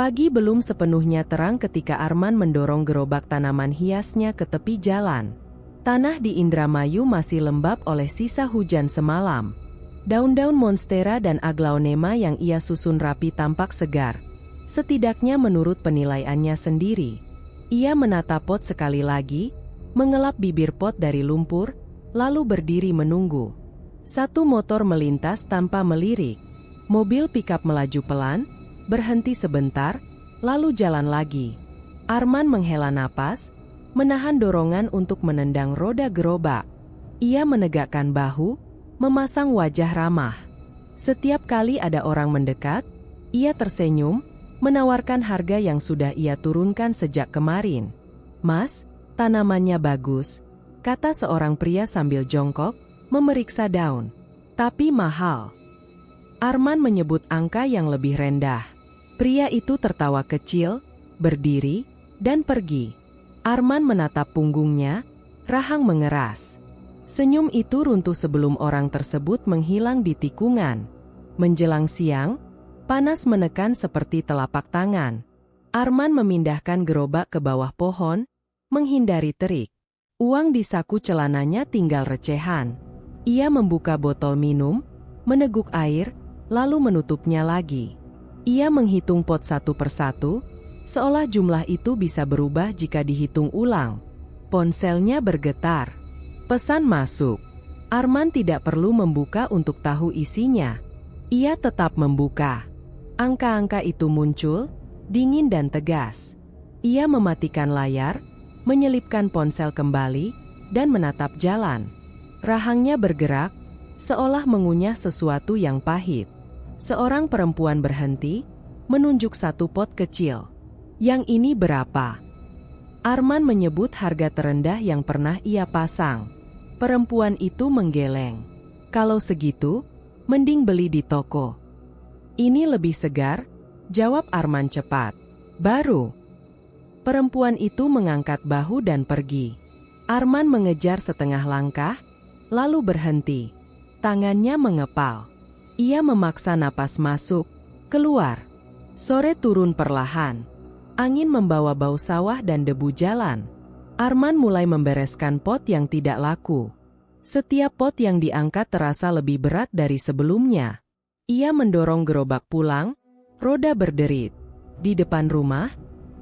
Pagi belum sepenuhnya terang ketika Arman mendorong gerobak tanaman hiasnya ke tepi jalan. Tanah di Indramayu masih lembab oleh sisa hujan semalam. Daun-daun monstera dan aglaonema yang ia susun rapi tampak segar. Setidaknya menurut penilaiannya sendiri. Ia menata pot sekali lagi, mengelap bibir pot dari lumpur, lalu berdiri menunggu. Satu motor melintas tanpa melirik. Mobil pickup melaju pelan, berhenti sebentar, lalu jalan lagi. Arman menghela napas, menahan dorongan untuk menendang roda gerobak. Ia menegakkan bahu, memasang wajah ramah. Setiap kali ada orang mendekat, ia tersenyum, menawarkan harga yang sudah ia turunkan sejak kemarin. "Mas, tanamannya bagus," kata seorang pria sambil jongkok, memeriksa daun. "Tapi mahal." Arman menyebut angka yang lebih rendah. Pria itu tertawa kecil, berdiri, dan pergi. Arman menatap punggungnya, rahang mengeras. Senyum itu runtuh sebelum orang tersebut menghilang di tikungan. Menjelang siang, panas menekan seperti telapak tangan. Arman memindahkan gerobak ke bawah pohon, menghindari terik. Uang di saku celananya tinggal recehan. Ia membuka botol minum, meneguk air, lalu menutupnya lagi. Ia menghitung pot satu persatu, seolah jumlah itu bisa berubah jika dihitung ulang. Ponselnya bergetar. Pesan masuk. Arman tidak perlu membuka untuk tahu isinya. Ia tetap membuka. Angka-angka itu muncul, dingin dan tegas. Ia mematikan layar, menyelipkan ponsel kembali, dan menatap jalan. Rahangnya bergerak, seolah mengunyah sesuatu yang pahit. Seorang perempuan berhenti, menunjuk satu pot kecil. "Yang ini berapa?" Arman menyebut harga terendah yang pernah ia pasang. Perempuan itu menggeleng. "Kalau segitu, mending beli di toko." "Ini lebih segar," jawab Arman cepat. "Baru." Perempuan itu mengangkat bahu dan pergi. Arman mengejar setengah langkah, lalu berhenti. Tangannya mengepal. Ia memaksa napas masuk, keluar. Sore turun perlahan. Angin membawa bau sawah dan debu jalan. Arman mulai membereskan pot yang tidak laku. Setiap pot yang diangkat terasa lebih berat dari sebelumnya. Ia mendorong gerobak pulang, roda berderit. Di depan rumah,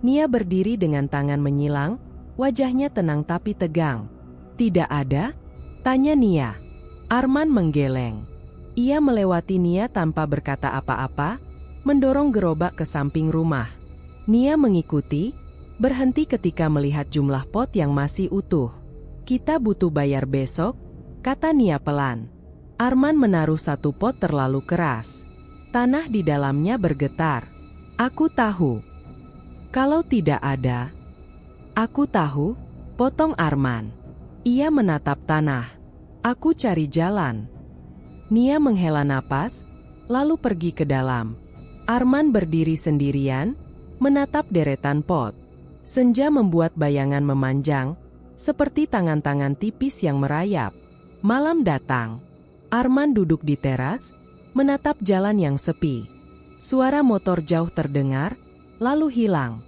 Nia berdiri dengan tangan menyilang, wajahnya tenang tapi tegang. "Tidak ada?" tanya Nia. Arman menggeleng. Ia melewati Nia tanpa berkata apa-apa, mendorong gerobak ke samping rumah. Nia mengikuti, berhenti ketika melihat jumlah pot yang masih utuh. "Kita butuh bayar besok," kata Nia pelan. Arman menaruh satu pot terlalu keras. Tanah di dalamnya bergetar. "Aku tahu." "Kalau tidak ada?" "Aku tahu," potong Arman. Ia menatap tanah. "Aku cari jalan." Nia menghela napas, lalu pergi ke dalam. Arman berdiri sendirian, menatap deretan pot. Senja membuat bayangan memanjang, seperti tangan-tangan tipis yang merayap. Malam datang. Arman duduk di teras, menatap jalan yang sepi. Suara motor jauh terdengar, lalu hilang.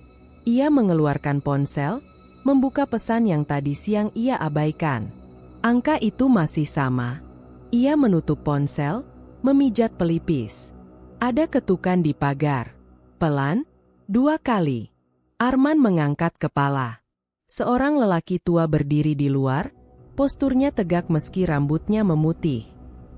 Ia mengeluarkan ponsel, membuka pesan yang tadi siang ia abaikan. Angka itu masih sama. Ia menutup ponsel, memijat pelipis. Ada ketukan di pagar. Pelan, 2 kali. Arman mengangkat kepala. Seorang lelaki tua berdiri di luar, posturnya tegak meski rambutnya memutih.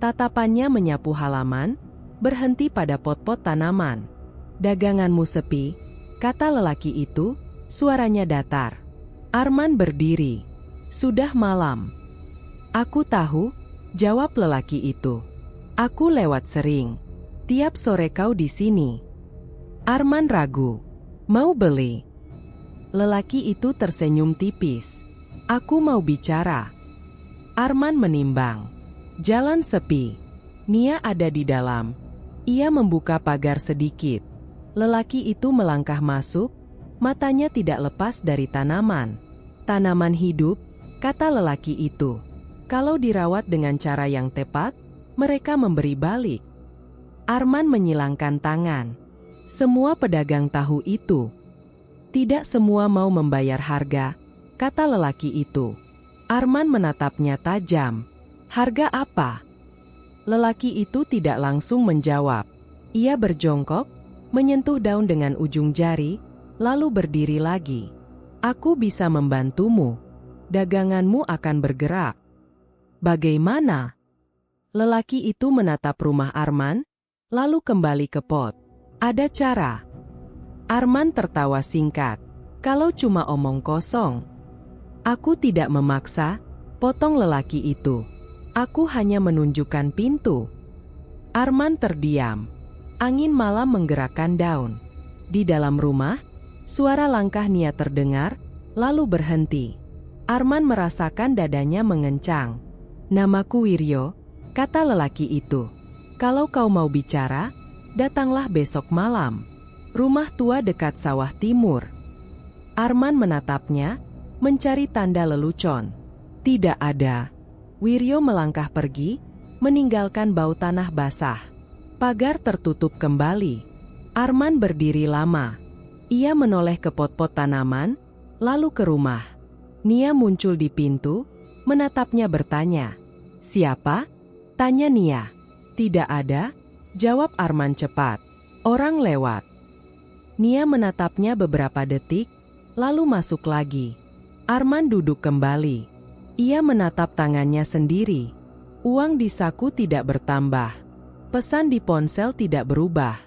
Tatapannya menyapu halaman, berhenti pada pot-pot tanaman. "Daganganmu sepi," kata lelaki itu, suaranya datar. Arman berdiri. "Sudah malam." "Aku tahu," jawab lelaki itu. "Aku lewat sering. Tiap sore kau di sini." Arman ragu. "Mau beli?" Lelaki itu tersenyum tipis. "Aku mau bicara." Arman menimbang. Jalan sepi. Nia ada di dalam. Ia membuka pagar sedikit. Lelaki itu melangkah masuk, matanya tidak lepas dari tanaman. "Tanaman hidup," kata lelaki itu. "Kalau dirawat dengan cara yang tepat, mereka memberi balik." Arman menyilangkan tangan. Semua pedagang tahu itu. Tidak semua mau membayar harga, kata lelaki itu. Arman menatapnya tajam. Harga apa? Lelaki itu tidak langsung menjawab. Ia berjongkok, menyentuh daun dengan ujung jari, lalu berdiri lagi. Aku bisa membantumu. Daganganmu akan bergerak. Bagaimana? Lelaki itu menatap rumah Arman, lalu kembali ke pot. Ada cara. Arman tertawa singkat. Kalau cuma omong kosong. Aku tidak memaksa, potong lelaki itu. Aku hanya menunjukkan pintu. Arman terdiam. Angin malam menggerakkan daun. Di dalam rumah, suara langkah Nia terdengar, lalu berhenti. Arman merasakan dadanya mengencang. Namaku Wiryo, kata lelaki itu. Kalau kau mau bicara, datanglah besok malam. Rumah tua dekat sawah timur. Arman menatapnya, mencari tanda lelucon. Tidak ada. Wiryo melangkah pergi, meninggalkan bau tanah basah. Pagar tertutup kembali. Arman berdiri lama. Ia menoleh ke pot-pot tanaman, lalu ke rumah. Nia muncul di pintu, menatapnya bertanya. Siapa? Tanya Nia. Tidak ada, jawab Arman cepat. Orang lewat. Nia menatapnya beberapa detik, lalu masuk lagi. Arman duduk kembali. Ia menatap tangannya sendiri. Uang di saku tidak bertambah. Pesan di ponsel tidak berubah.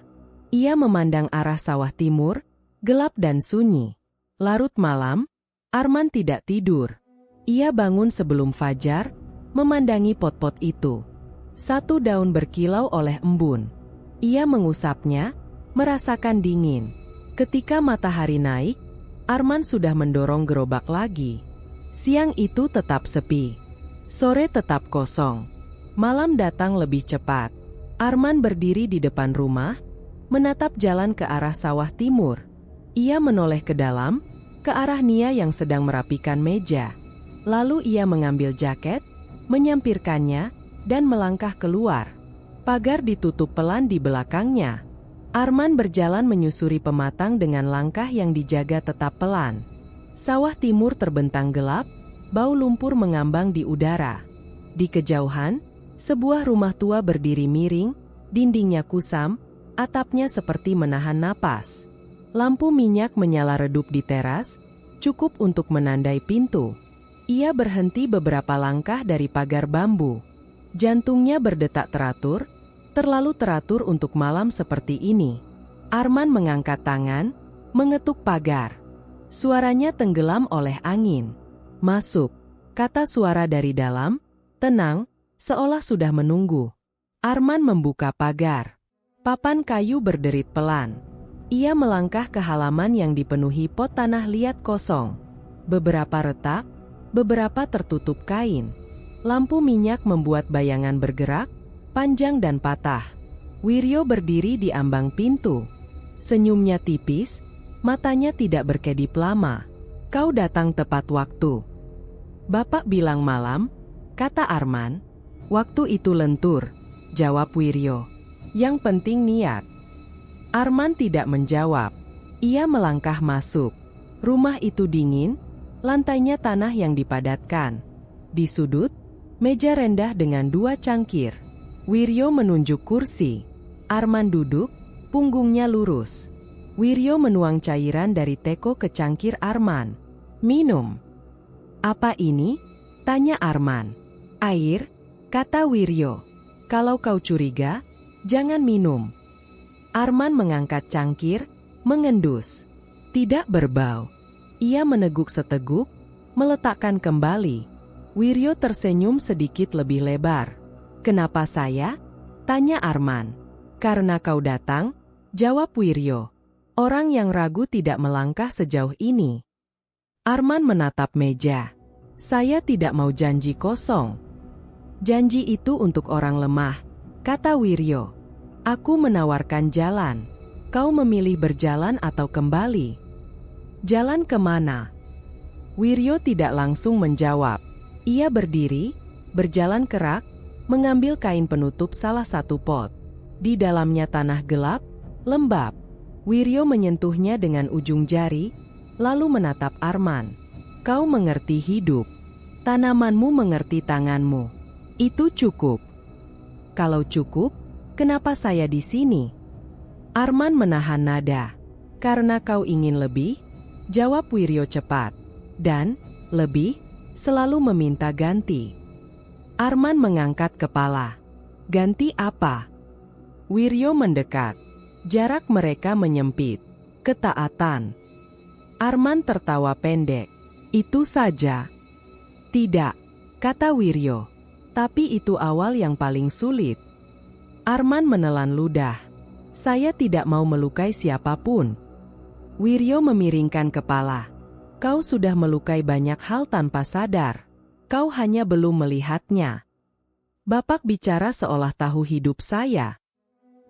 Ia memandang arah sawah timur, gelap dan sunyi. Larut malam, Arman tidak tidur. Ia bangun sebelum fajar, memandangi pot-pot itu. Satu daun berkilau oleh embun. Ia mengusapnya, merasakan dingin. Ketika matahari naik, Arman sudah mendorong gerobak lagi. Siang itu tetap sepi. Sore tetap kosong. Malam datang lebih cepat. Arman berdiri di depan rumah, menatap jalan ke arah sawah timur. Ia menoleh ke dalam, ke arah Nia yang sedang merapikan meja. Lalu ia mengambil jaket, menyampirkannya, dan melangkah keluar. Pagar ditutup pelan di belakangnya. Arman berjalan menyusuri pematang dengan langkah yang dijaga tetap pelan. Sawah timur terbentang gelap, bau lumpur mengambang di udara. Di kejauhan, sebuah rumah tua berdiri miring, dindingnya kusam, atapnya seperti menahan napas. Lampu minyak menyala redup di teras, cukup untuk menandai pintu. Ia berhenti beberapa langkah dari pagar bambu. Jantungnya berdetak teratur, terlalu teratur untuk malam seperti ini. Arman mengangkat tangan, mengetuk pagar. Suaranya tenggelam oleh angin. Masuk, kata suara dari dalam, tenang, seolah sudah menunggu. Arman membuka pagar. Papan kayu berderit pelan. Ia melangkah ke halaman yang dipenuhi pot tanah liat kosong. Beberapa retak, beberapa tertutup kain. Lampu minyak membuat bayangan bergerak, panjang dan patah. Wiryo berdiri di ambang pintu. Senyumnya tipis, matanya tidak berkedip lama. Kau datang tepat waktu. Bapak bilang malam, kata Arman. Waktu itu lentur, jawab Wiryo. Yang penting niat. Arman tidak menjawab. Ia melangkah masuk. Rumah itu dingin, lantainya tanah yang dipadatkan. Di sudut, meja rendah dengan 2 cangkir. Wiryo menunjuk kursi. Arman duduk, punggungnya lurus. Wiryo menuang cairan dari teko ke cangkir Arman. Minum. Apa ini? Tanya Arman. Air, kata Wiryo. Kalau kau curiga, jangan minum. Arman mengangkat cangkir, mengendus. Tidak berbau. Ia meneguk seteguk, meletakkan kembali. Wiryo tersenyum sedikit lebih lebar. Kenapa saya? Tanya Arman. Karena kau datang, jawab Wiryo. Orang yang ragu tidak melangkah sejauh ini. Arman menatap meja. Saya tidak mau janji kosong. Janji itu untuk orang lemah, kata Wiryo. Aku menawarkan jalan. Kau memilih berjalan atau kembali. Jalan kemana? Wiryo tidak langsung menjawab. Ia berdiri, berjalan ke rak, mengambil kain penutup salah satu pot. Di dalamnya tanah gelap, lembab. Wiryo menyentuhnya dengan ujung jari, lalu menatap Arman. Kau mengerti hidup. Tanamanmu mengerti tanganmu. Itu cukup. Kalau cukup, kenapa saya di sini? Arman menahan nada. Karena kau ingin lebih, jawab Wiryo cepat. Dan, lebih, selalu meminta ganti. Arman mengangkat kepala. Ganti apa? Wiryo mendekat. Jarak mereka menyempit. Ketaatan. Arman tertawa pendek. Itu saja. Tidak, kata Wiryo. Tapi itu awal yang paling sulit. Arman menelan ludah. Saya tidak mau melukai siapapun. Wiryo memiringkan kepala. Kau sudah melukai banyak hal tanpa sadar. Kau hanya belum melihatnya. Bapak bicara seolah tahu hidup saya.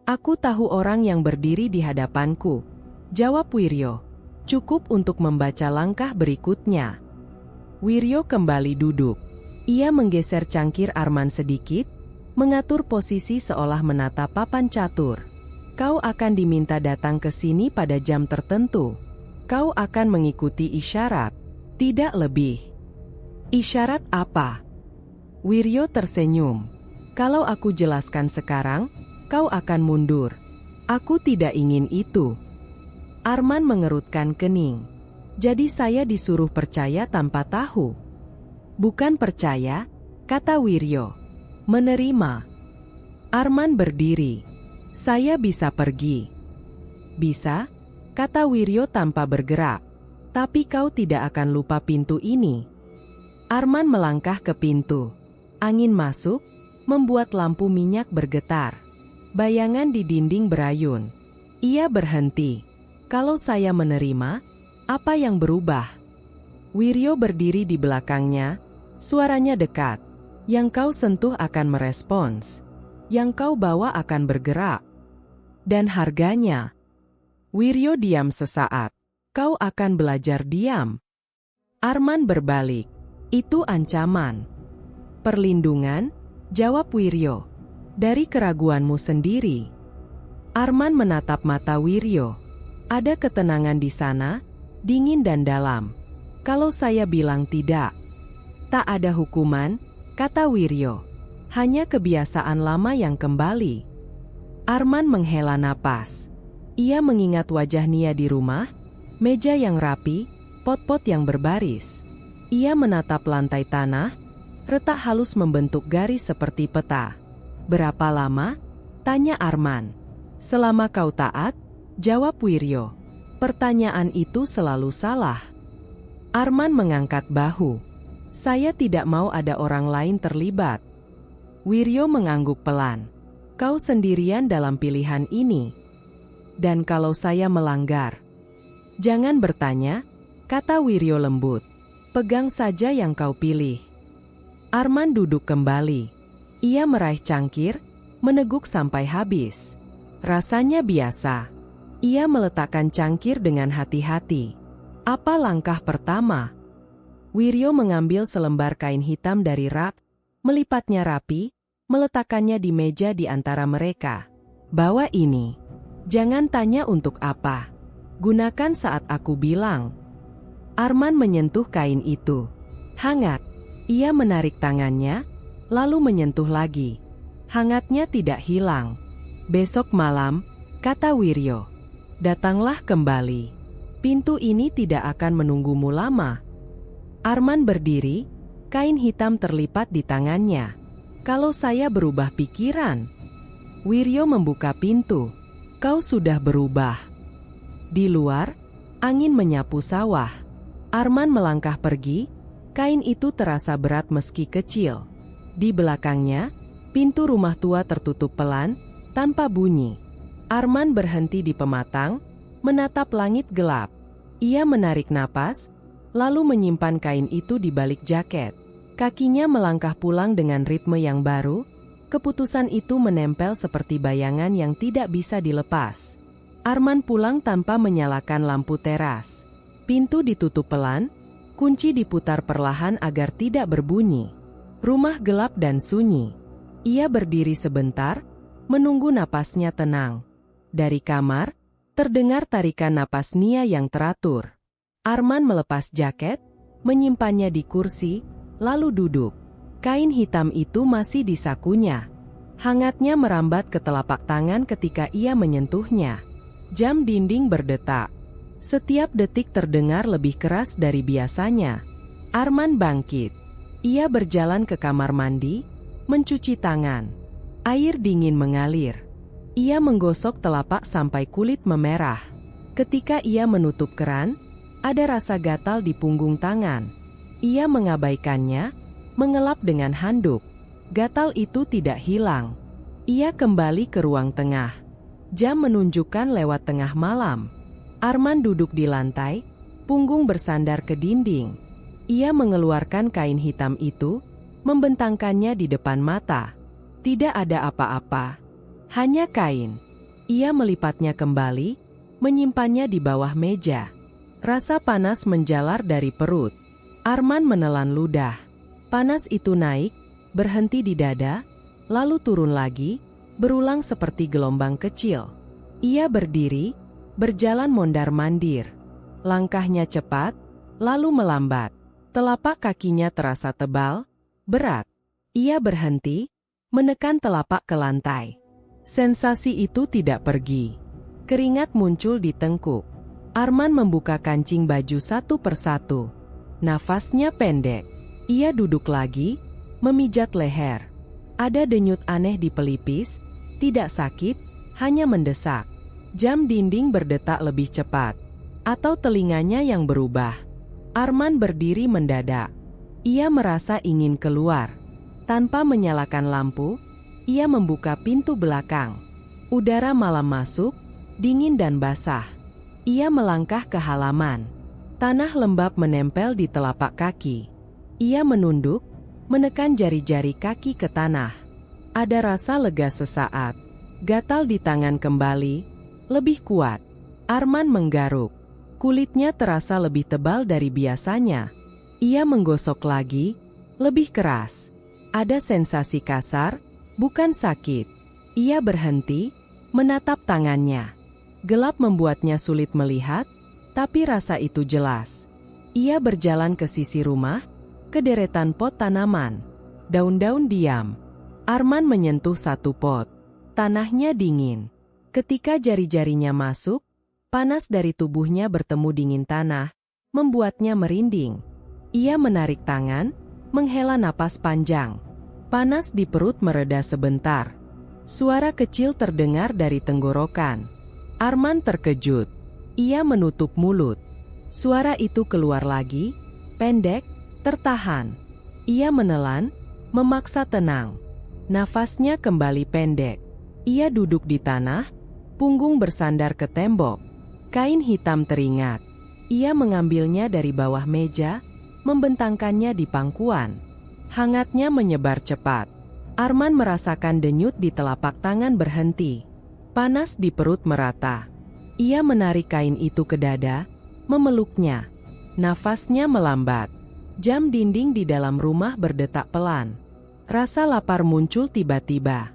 Aku tahu orang yang berdiri di hadapanku, jawab Wiryo. Cukup untuk membaca langkah berikutnya. Wiryo kembali duduk. Ia menggeser cangkir Arman sedikit, mengatur posisi seolah menatap papan catur. Kau akan diminta datang ke sini pada jam tertentu. Kau akan mengikuti isyarat, tidak lebih. Isyarat apa? Wiryo tersenyum. Kalau aku jelaskan sekarang, kau akan mundur. Aku tidak ingin itu. Arman mengerutkan kening. Jadi saya disuruh percaya tanpa tahu. Bukan percaya, kata Wiryo. Menerima. Arman berdiri. Saya bisa pergi. Bisa, kata Wiryo tanpa bergerak. Tapi kau tidak akan lupa pintu ini. Arman melangkah ke pintu. Angin masuk, membuat lampu minyak bergetar. Bayangan di dinding berayun. Ia berhenti. Kalau saya menerima, apa yang berubah? Wiryo berdiri di belakangnya, suaranya dekat. Yang kau sentuh akan merespons. Yang kau bawa akan bergerak. Dan harganya. Wiryo diam sesaat. Kau akan belajar diam. Arman berbalik. Itu ancaman. Perlindungan, jawab Wiryo. Dari keraguanmu sendiri. Arman menatap mata Wiryo. Ada ketenangan di sana, dingin dan dalam. Kalau saya bilang tidak, tak ada hukuman, kata Wiryo. Hanya kebiasaan lama yang kembali. Arman menghela napas. Ia mengingat wajah Nia di rumah, meja yang rapi, pot-pot yang berbaris. Ia menatap lantai tanah, retak halus membentuk garis seperti peta. Berapa lama? Tanya Arman. Selama kau taat, jawab Wiryo. Pertanyaan itu selalu salah. Arman mengangkat bahu. Saya tidak mau ada orang lain terlibat. Wiryo mengangguk pelan. Kau sendirian dalam pilihan ini. Dan kalau saya melanggar? Jangan bertanya, kata Wiryo lembut. Pegang saja yang kau pilih. Arman duduk kembali. Ia meraih cangkir, meneguk sampai habis. Rasanya biasa. Ia meletakkan cangkir dengan hati-hati. Apa langkah pertama? Wiryo mengambil selembar kain hitam dari rak, melipatnya rapi, meletakkannya di meja di antara mereka. Bawa ini. Jangan tanya untuk apa. Gunakan saat aku bilang. Arman menyentuh kain itu. Hangat. Ia menarik tangannya, lalu menyentuh lagi. Hangatnya tidak hilang. Besok malam, kata Wiryo. Datanglah kembali. Pintu ini tidak akan menunggumu lama. Arman berdiri, kain hitam terlipat di tangannya. Kalau saya berubah pikiran. Wiryo membuka pintu. Kau sudah berubah. Di luar, angin menyapu sawah. Arman melangkah pergi, kain itu terasa berat meski kecil. Di belakangnya, pintu rumah tua tertutup pelan, tanpa bunyi. Arman berhenti di pematang, menatap langit gelap. Ia menarik napas, lalu menyimpan kain itu di balik jaket. Kakinya melangkah pulang dengan ritme yang baru, keputusan itu menempel seperti bayangan yang tidak bisa dilepas. Arman pulang tanpa menyalakan lampu teras. Pintu ditutup pelan, kunci diputar perlahan agar tidak berbunyi. Rumah gelap dan sunyi. Ia berdiri sebentar, menunggu napasnya tenang. Dari kamar, Terdengar tarikan napas Nia yang teratur. Arman melepas jaket, menyimpannya di kursi, lalu duduk. Kain hitam itu masih di sakunya. Hangatnya merambat ke telapak tangan ketika ia menyentuhnya. Jam dinding berdetak. Setiap detik terdengar lebih keras dari biasanya. Arman bangkit. Ia berjalan ke kamar mandi, mencuci tangan. Air dingin mengalir. Ia menggosok telapak sampai kulit memerah. Ketika ia menutup keran, ada rasa gatal di punggung tangan. Ia mengabaikannya, mengelap dengan handuk. Gatal itu tidak hilang. Ia kembali ke ruang tengah. Jam menunjukkan lewat tengah malam. Arman duduk di lantai, punggung bersandar ke dinding. Ia mengeluarkan kain hitam itu, membentangkannya di depan mata. Tidak ada apa-apa. Hanya kain. Ia melipatnya kembali, menyimpannya di bawah meja. Rasa panas menjalar dari perut. Arman menelan ludah. Panas itu naik, berhenti di dada, lalu turun lagi, berulang seperti gelombang kecil. Ia berdiri, berjalan mondar-mandir. Langkahnya cepat, lalu melambat. Telapak kakinya terasa tebal, berat. Ia berhenti, menekan telapak ke lantai. Sensasi itu tidak pergi. Keringat muncul di tengkuk. Arman membuka kancing baju satu persatu. Nafasnya pendek. Ia duduk lagi, memijat leher. Ada denyut aneh di pelipis, tidak sakit, hanya mendesak. Jam dinding berdetak lebih cepat. Atau telinganya yang berubah. Arman berdiri mendadak. Ia merasa ingin keluar. Tanpa menyalakan lampu, ia membuka pintu belakang. Udara malam masuk, dingin dan basah. Ia melangkah ke halaman. Tanah lembab menempel di telapak kaki. Ia menunduk, menekan jari-jari kaki ke tanah. Ada rasa lega sesaat. Gatal di tangan kembali, lebih kuat. Arman menggaruk. Kulitnya terasa lebih tebal dari biasanya. Ia menggosok lagi, lebih keras. Ada sensasi kasar, bukan sakit. Ia berhenti, menatap tangannya. Gelap membuatnya sulit melihat, tapi rasa itu jelas. Ia berjalan ke sisi rumah, ke deretan pot tanaman. Daun-daun diam. Arman menyentuh satu pot. Tanahnya dingin. Ketika jari-jarinya masuk, panas dari tubuhnya bertemu dingin tanah, membuatnya merinding. Ia menarik tangan, menghela napas panjang. Panas di perut mereda sebentar. Suara kecil terdengar dari tenggorokan. Arman terkejut. Ia menutup mulut. Suara itu keluar lagi, pendek, tertahan. Ia menelan, memaksa tenang. Nafasnya kembali pendek. Ia duduk di tanah, punggung bersandar ke tembok. Kain hitam teringat. Ia mengambilnya dari bawah meja, membentangkannya di pangkuan. Hangatnya menyebar cepat. Arman merasakan denyut di telapak tangan berhenti. Panas di perut merata. Ia menarik kain itu ke dada, memeluknya. Nafasnya melambat. Jam dinding di dalam rumah berdetak pelan. Rasa lapar muncul tiba-tiba.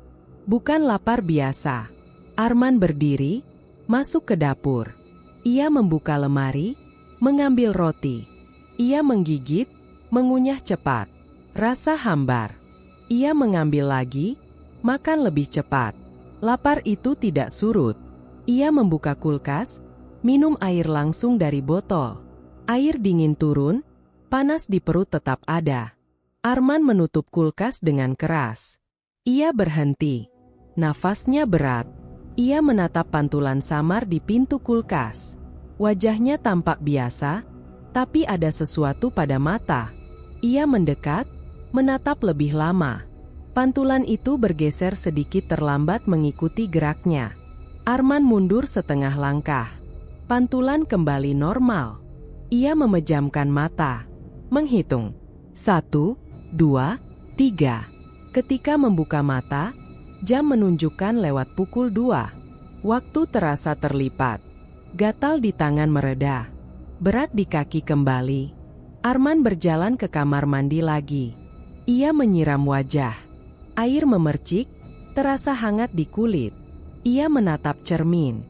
Bukan lapar biasa. Arman berdiri, masuk ke dapur. Ia membuka lemari, mengambil roti. Ia menggigit, mengunyah cepat. Rasa hambar. Ia mengambil lagi, makan lebih cepat. Lapar itu tidak surut. Ia membuka kulkas, minum air langsung dari botol. Air dingin turun, panas di perut tetap ada. Arman menutup kulkas dengan keras. Ia berhenti. Nafasnya berat. Ia menatap pantulan samar di pintu kulkas. Wajahnya tampak biasa, tapi ada sesuatu pada mata. Ia mendekat, menatap lebih lama. Pantulan itu bergeser sedikit terlambat mengikuti geraknya. Arman mundur setengah langkah. Pantulan kembali normal. Ia memejamkan mata. Menghitung. 1, 2, 3. Ketika membuka mata, jam menunjukkan lewat pukul 2. Waktu terasa terlipat. Gatal di tangan mereda. Berat di kaki kembali. Arman berjalan ke kamar mandi lagi. Ia menyiram wajah. Air memercik, terasa hangat di kulit. Ia menatap cermin.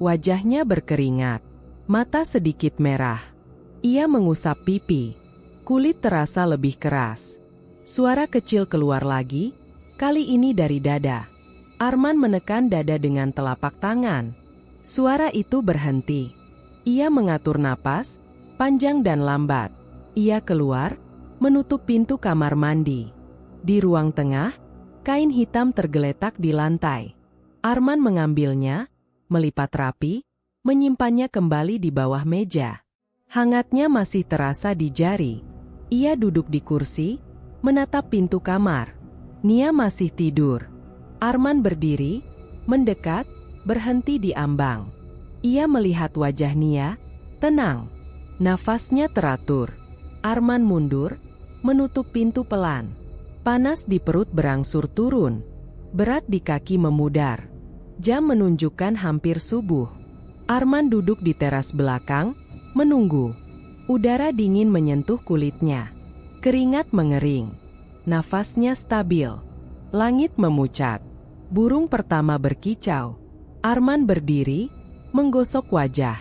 Wajahnya berkeringat, mata sedikit merah. Ia mengusap pipi. Kulit terasa lebih keras. Suara kecil keluar lagi, kali ini dari dada. Arman menekan dada dengan telapak tangan. Suara itu berhenti. Ia mengatur napas, panjang dan lambat. Ia keluar, menutup pintu kamar mandi. Di ruang tengah, kain hitam tergeletak di lantai. Arman mengambilnya, melipat rapi, menyimpannya kembali di bawah meja. Hangatnya masih terasa di jari. Ia duduk di kursi, menatap pintu kamar. Nia masih tidur. Arman berdiri, mendekat, berhenti di ambang. Ia melihat wajah Nia, tenang. Nafasnya teratur. Arman mundur, menutup pintu pelan. Panas di perut berangsur turun. Berat di kaki memudar. Jam menunjukkan hampir subuh. Arman duduk di teras belakang, menunggu. Udara dingin menyentuh kulitnya. Keringat mengering. Nafasnya stabil. Langit memucat. Burung pertama berkicau. Arman berdiri, menggosok wajah.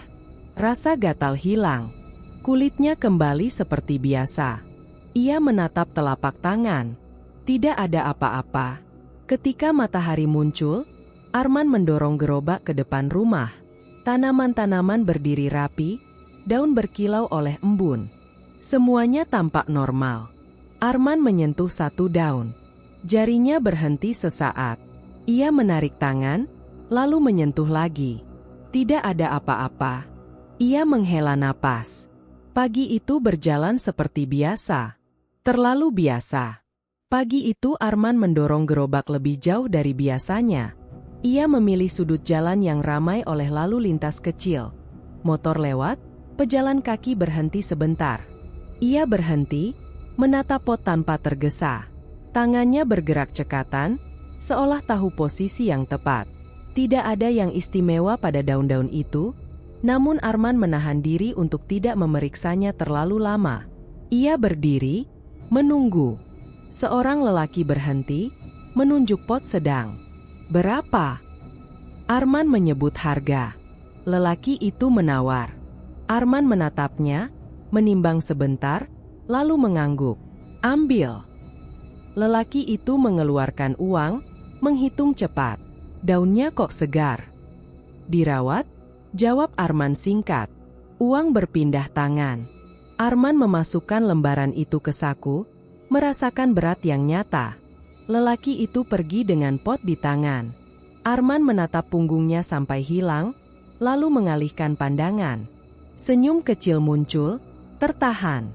Rasa gatal hilang. Kulitnya kembali seperti biasa. Ia menatap telapak tangan. Tidak ada apa-apa. Ketika matahari muncul, Arman mendorong gerobak ke depan rumah. Tanaman-tanaman berdiri rapi, daun berkilau oleh embun. Semuanya tampak normal. Arman menyentuh satu daun. Jarinya berhenti sesaat. Ia menarik tangan, lalu menyentuh lagi. Tidak ada apa-apa. Ia menghela napas. Pagi itu berjalan seperti biasa. Terlalu biasa. Pagi itu Arman mendorong gerobak lebih jauh dari biasanya. Ia memilih sudut jalan yang ramai oleh lalu lintas kecil. Motor lewat, pejalan kaki berhenti sebentar. Ia berhenti, menatap pot tanpa tergesa. Tangannya bergerak cekatan, seolah tahu posisi yang tepat. Tidak ada yang istimewa pada daun-daun itu, namun Arman menahan diri untuk tidak memeriksanya terlalu lama. Ia berdiri, menunggu. Seorang lelaki berhenti, menunjuk pot sedang. Berapa? Arman menyebut harga. Lelaki itu menawar. Arman menatapnya, menimbang sebentar, lalu mengangguk. Ambil. Lelaki itu mengeluarkan uang, menghitung cepat. Daunnya kok segar. Dirawat? Jawab Arman singkat. Uang berpindah tangan. Arman memasukkan lembaran itu ke saku, merasakan berat yang nyata. Lelaki itu pergi dengan pot di tangan. Arman menatap punggungnya sampai hilang, lalu mengalihkan pandangan. Senyum kecil muncul, tertahan.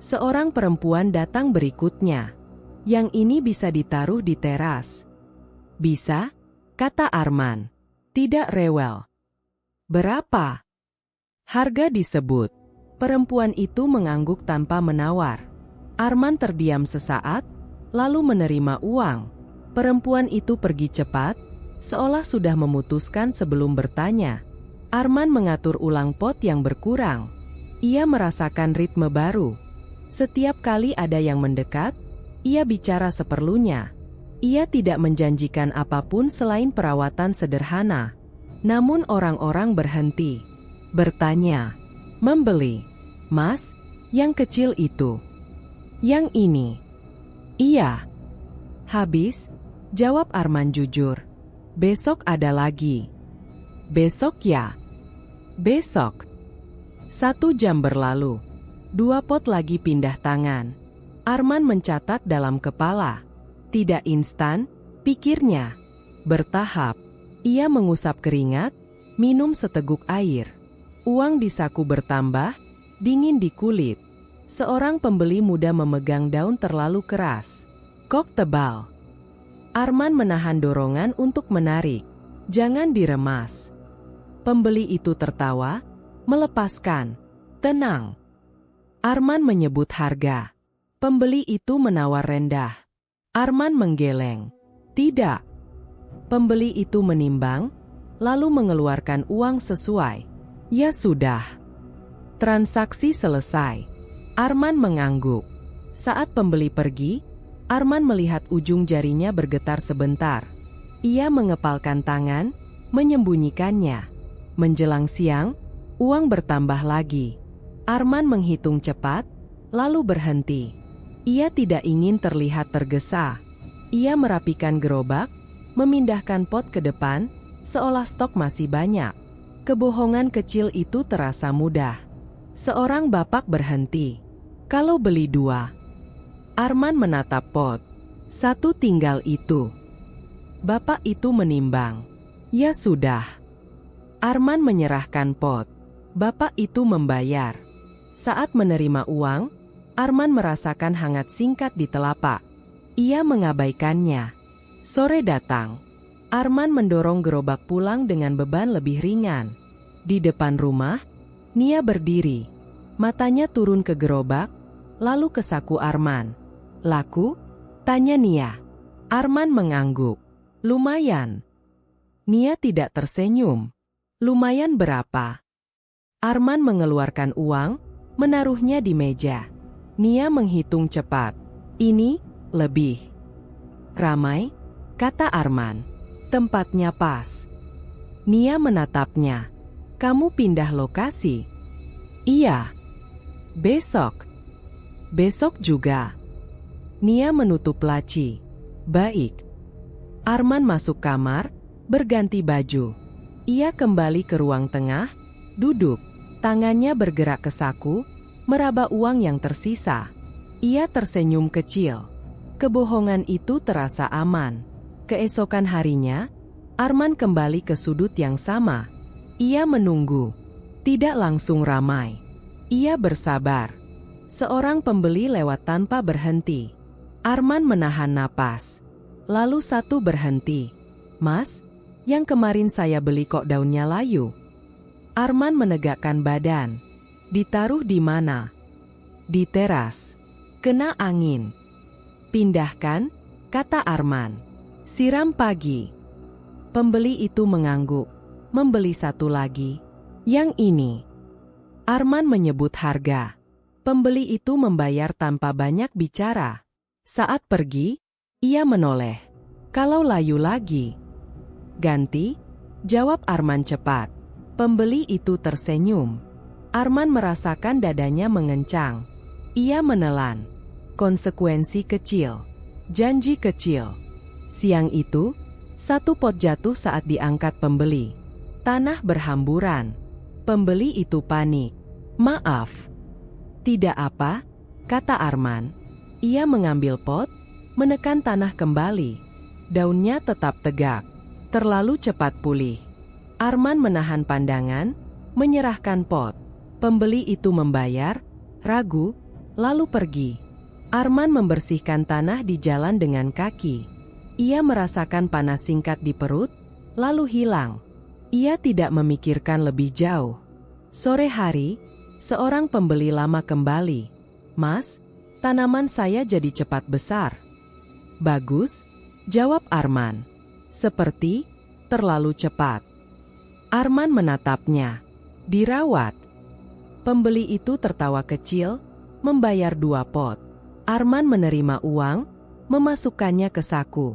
Seorang perempuan datang berikutnya. Yang ini bisa ditaruh di teras. Bisa? Kata Arman. Tidak rewel. Berapa? Harga disebut. Perempuan itu mengangguk tanpa menawar. Arman terdiam sesaat, lalu menerima uang. Perempuan itu pergi cepat, seolah sudah memutuskan sebelum bertanya. Arman mengatur ulang pot yang berkurang. Ia merasakan ritme baru. Setiap kali ada yang mendekat, ia bicara seperlunya. Ia tidak menjanjikan apapun selain perawatan sederhana. Namun orang-orang berhenti. Bertanya. Membeli. Mas, yang kecil itu. Yang ini. Iya. Habis, jawab Arman jujur. Besok ada lagi. Besok ya. Besok. 1 jam berlalu. 2 pot lagi pindah tangan. Arman mencatat dalam kepala. Tidak instan, pikirnya. Bertahap. Ia mengusap keringat, minum seteguk air. Uang di saku bertambah, dingin di kulit. Seorang pembeli muda memegang daun terlalu keras. Kok tebal. Arman menahan dorongan untuk menarik. Jangan diremas. Pembeli itu tertawa, melepaskan. Tenang. Arman menyebut harga. Pembeli itu menawar rendah. Arman menggeleng. Tidak. Pembeli itu menimbang, lalu mengeluarkan uang sesuai. Ya sudah. Transaksi selesai. Arman mengangguk. Saat pembeli pergi, Arman melihat ujung jarinya bergetar sebentar. Ia mengepalkan tangan, menyembunyikannya. Menjelang siang, uang bertambah lagi. Arman menghitung cepat, lalu berhenti. Ia tidak ingin terlihat tergesa. Ia merapikan gerobak, memindahkan pot ke depan, seolah stok masih banyak. Kebohongan kecil itu terasa mudah. Seorang bapak berhenti. Kalau beli 2. Arman menatap pot. 1 tinggal itu. Bapak itu menimbang. Ya sudah. Arman menyerahkan pot. Bapak itu membayar. Saat menerima uang, Arman merasakan hangat singkat di telapak. Ia mengabaikannya. Sore datang. Arman mendorong gerobak pulang dengan beban lebih ringan. Di depan rumah, Nia berdiri. Matanya turun ke gerobak, lalu ke saku Arman. Laku? Tanya Nia. Arman mengangguk. Lumayan. Nia tidak tersenyum. Lumayan berapa? Arman mengeluarkan uang, menaruhnya di meja. Nia menghitung cepat. Ini, lebih. Ramai, kata Arman. Tempatnya pas. Nia menatapnya. Kamu pindah lokasi? Iya. Besok. Besok juga. Nia menutup laci. Baik. Arman masuk kamar, berganti baju. Ia kembali ke ruang tengah, duduk. Tangannya bergerak ke saku, meraba uang yang tersisa. Ia tersenyum kecil. Kebohongan itu terasa aman. Keesokan harinya, Arman kembali ke sudut yang sama. Ia menunggu. Tidak langsung ramai. Ia bersabar. Seorang pembeli lewat tanpa berhenti. Arman menahan napas. Lalu satu berhenti. Mas, yang kemarin saya beli kok daunnya layu? Arman menegakkan badan. Ditaruh di mana? Di teras. Kena angin. Pindahkan, kata Arman. Siram pagi. Pembeli itu mengangguk. Membeli satu lagi. Yang ini. Arman menyebut harga. Pembeli itu membayar tanpa banyak bicara. Saat pergi, ia menoleh. Kalau layu lagi. Ganti, jawab Arman cepat. Pembeli itu tersenyum. Arman merasakan dadanya mengencang. Ia menelan. Konsekuensi kecil. Janji kecil. Siang itu, satu pot jatuh saat diangkat pembeli. Tanah berhamburan. Pembeli itu panik. Maaf. Tidak apa, kata Arman. Ia mengambil pot, menekan tanah kembali. Daunnya tetap tegak. Terlalu cepat pulih. Arman menahan pandangan, menyerahkan pot. Pembeli itu membayar, ragu, lalu pergi. Arman membersihkan tanah di jalan dengan kaki. Ia merasakan panas singkat di perut, lalu hilang. Ia tidak memikirkan lebih jauh. Sore hari, seorang pembeli lama kembali. Mas, tanaman saya jadi cepat besar. Bagus, jawab Arman. Seperti, terlalu cepat. Arman menatapnya. Dirawat. Pembeli itu tertawa kecil, membayar 2 pot. Arman menerima uang, memasukkannya ke saku.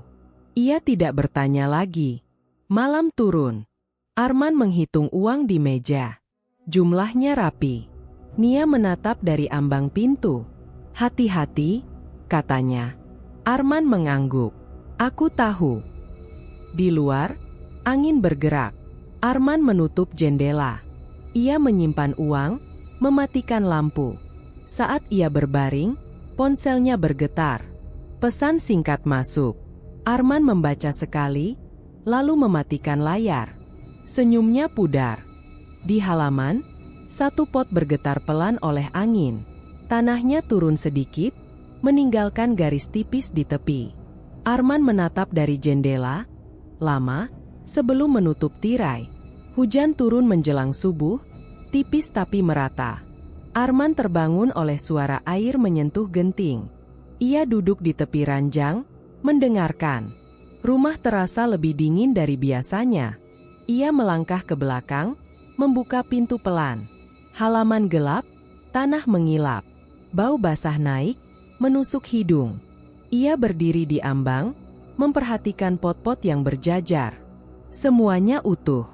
Ia tidak bertanya lagi. Malam turun. Arman menghitung uang di meja. Jumlahnya rapi. Nia menatap dari ambang pintu. Hati-hati, katanya. Arman mengangguk. Aku tahu. Di luar, angin bergerak. Arman menutup jendela. Ia menyimpan uang, mematikan lampu. Saat ia berbaring, ponselnya bergetar. Pesan singkat masuk. Arman membaca sekali, lalu mematikan layar. Senyumnya pudar. Di halaman, satu pot bergetar pelan oleh angin. Tanahnya turun sedikit, meninggalkan garis tipis di tepi. Arman menatap dari jendela, lama, sebelum menutup tirai. Hujan turun menjelang subuh, tipis tapi merata. Arman terbangun oleh suara air menyentuh genting. Ia duduk di tepi ranjang, mendengarkan. Rumah terasa lebih dingin dari biasanya. Ia melangkah ke belakang, membuka pintu pelan. Halaman gelap, tanah mengilap. Bau basah naik, menusuk hidung. Ia berdiri di ambang, memperhatikan pot-pot yang berjajar. Semuanya utuh.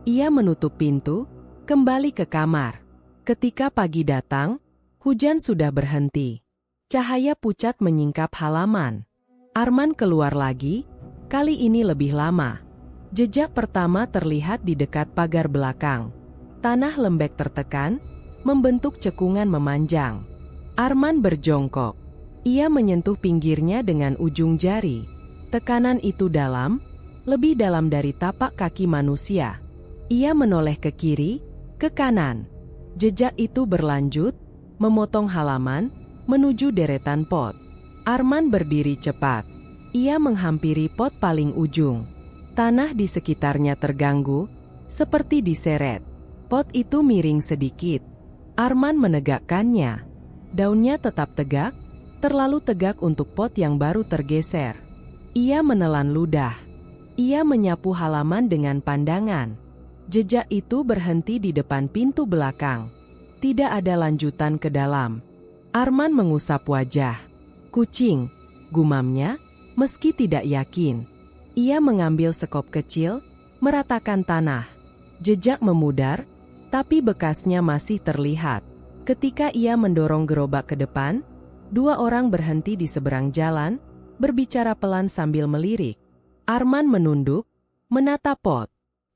Ia menutup pintu, kembali ke kamar. Ketika pagi datang, hujan sudah berhenti. Cahaya pucat menyingkap halaman. Arman keluar lagi, kali ini lebih lama. Jejak pertama terlihat di dekat pagar belakang. Tanah lembek tertekan, membentuk cekungan memanjang. Arman berjongkok. Ia menyentuh pinggirnya dengan ujung jari. Tekanan itu dalam, lebih dalam dari tapak kaki manusia. Ia menoleh ke kiri, ke kanan. Jejak itu berlanjut, memotong halaman, menuju deretan pot. Arman berdiri cepat. Ia menghampiri pot paling ujung. Tanah di sekitarnya terganggu, seperti diseret. Pot itu miring sedikit. Arman menegakkannya. Daunnya tetap tegak, terlalu tegak untuk pot yang baru tergeser. Ia menelan ludah. Ia menyapu halaman dengan pandangan. Jejak itu berhenti di depan pintu belakang. Tidak ada lanjutan ke dalam. Arman mengusap wajah. Kucing, gumamnya, meski tidak yakin. Ia mengambil sekop kecil, meratakan tanah. Jejak memudar, tapi bekasnya masih terlihat. Ketika ia mendorong gerobak ke depan, dua orang berhenti di seberang jalan, berbicara pelan sambil melirik. Arman menunduk, menatap pot.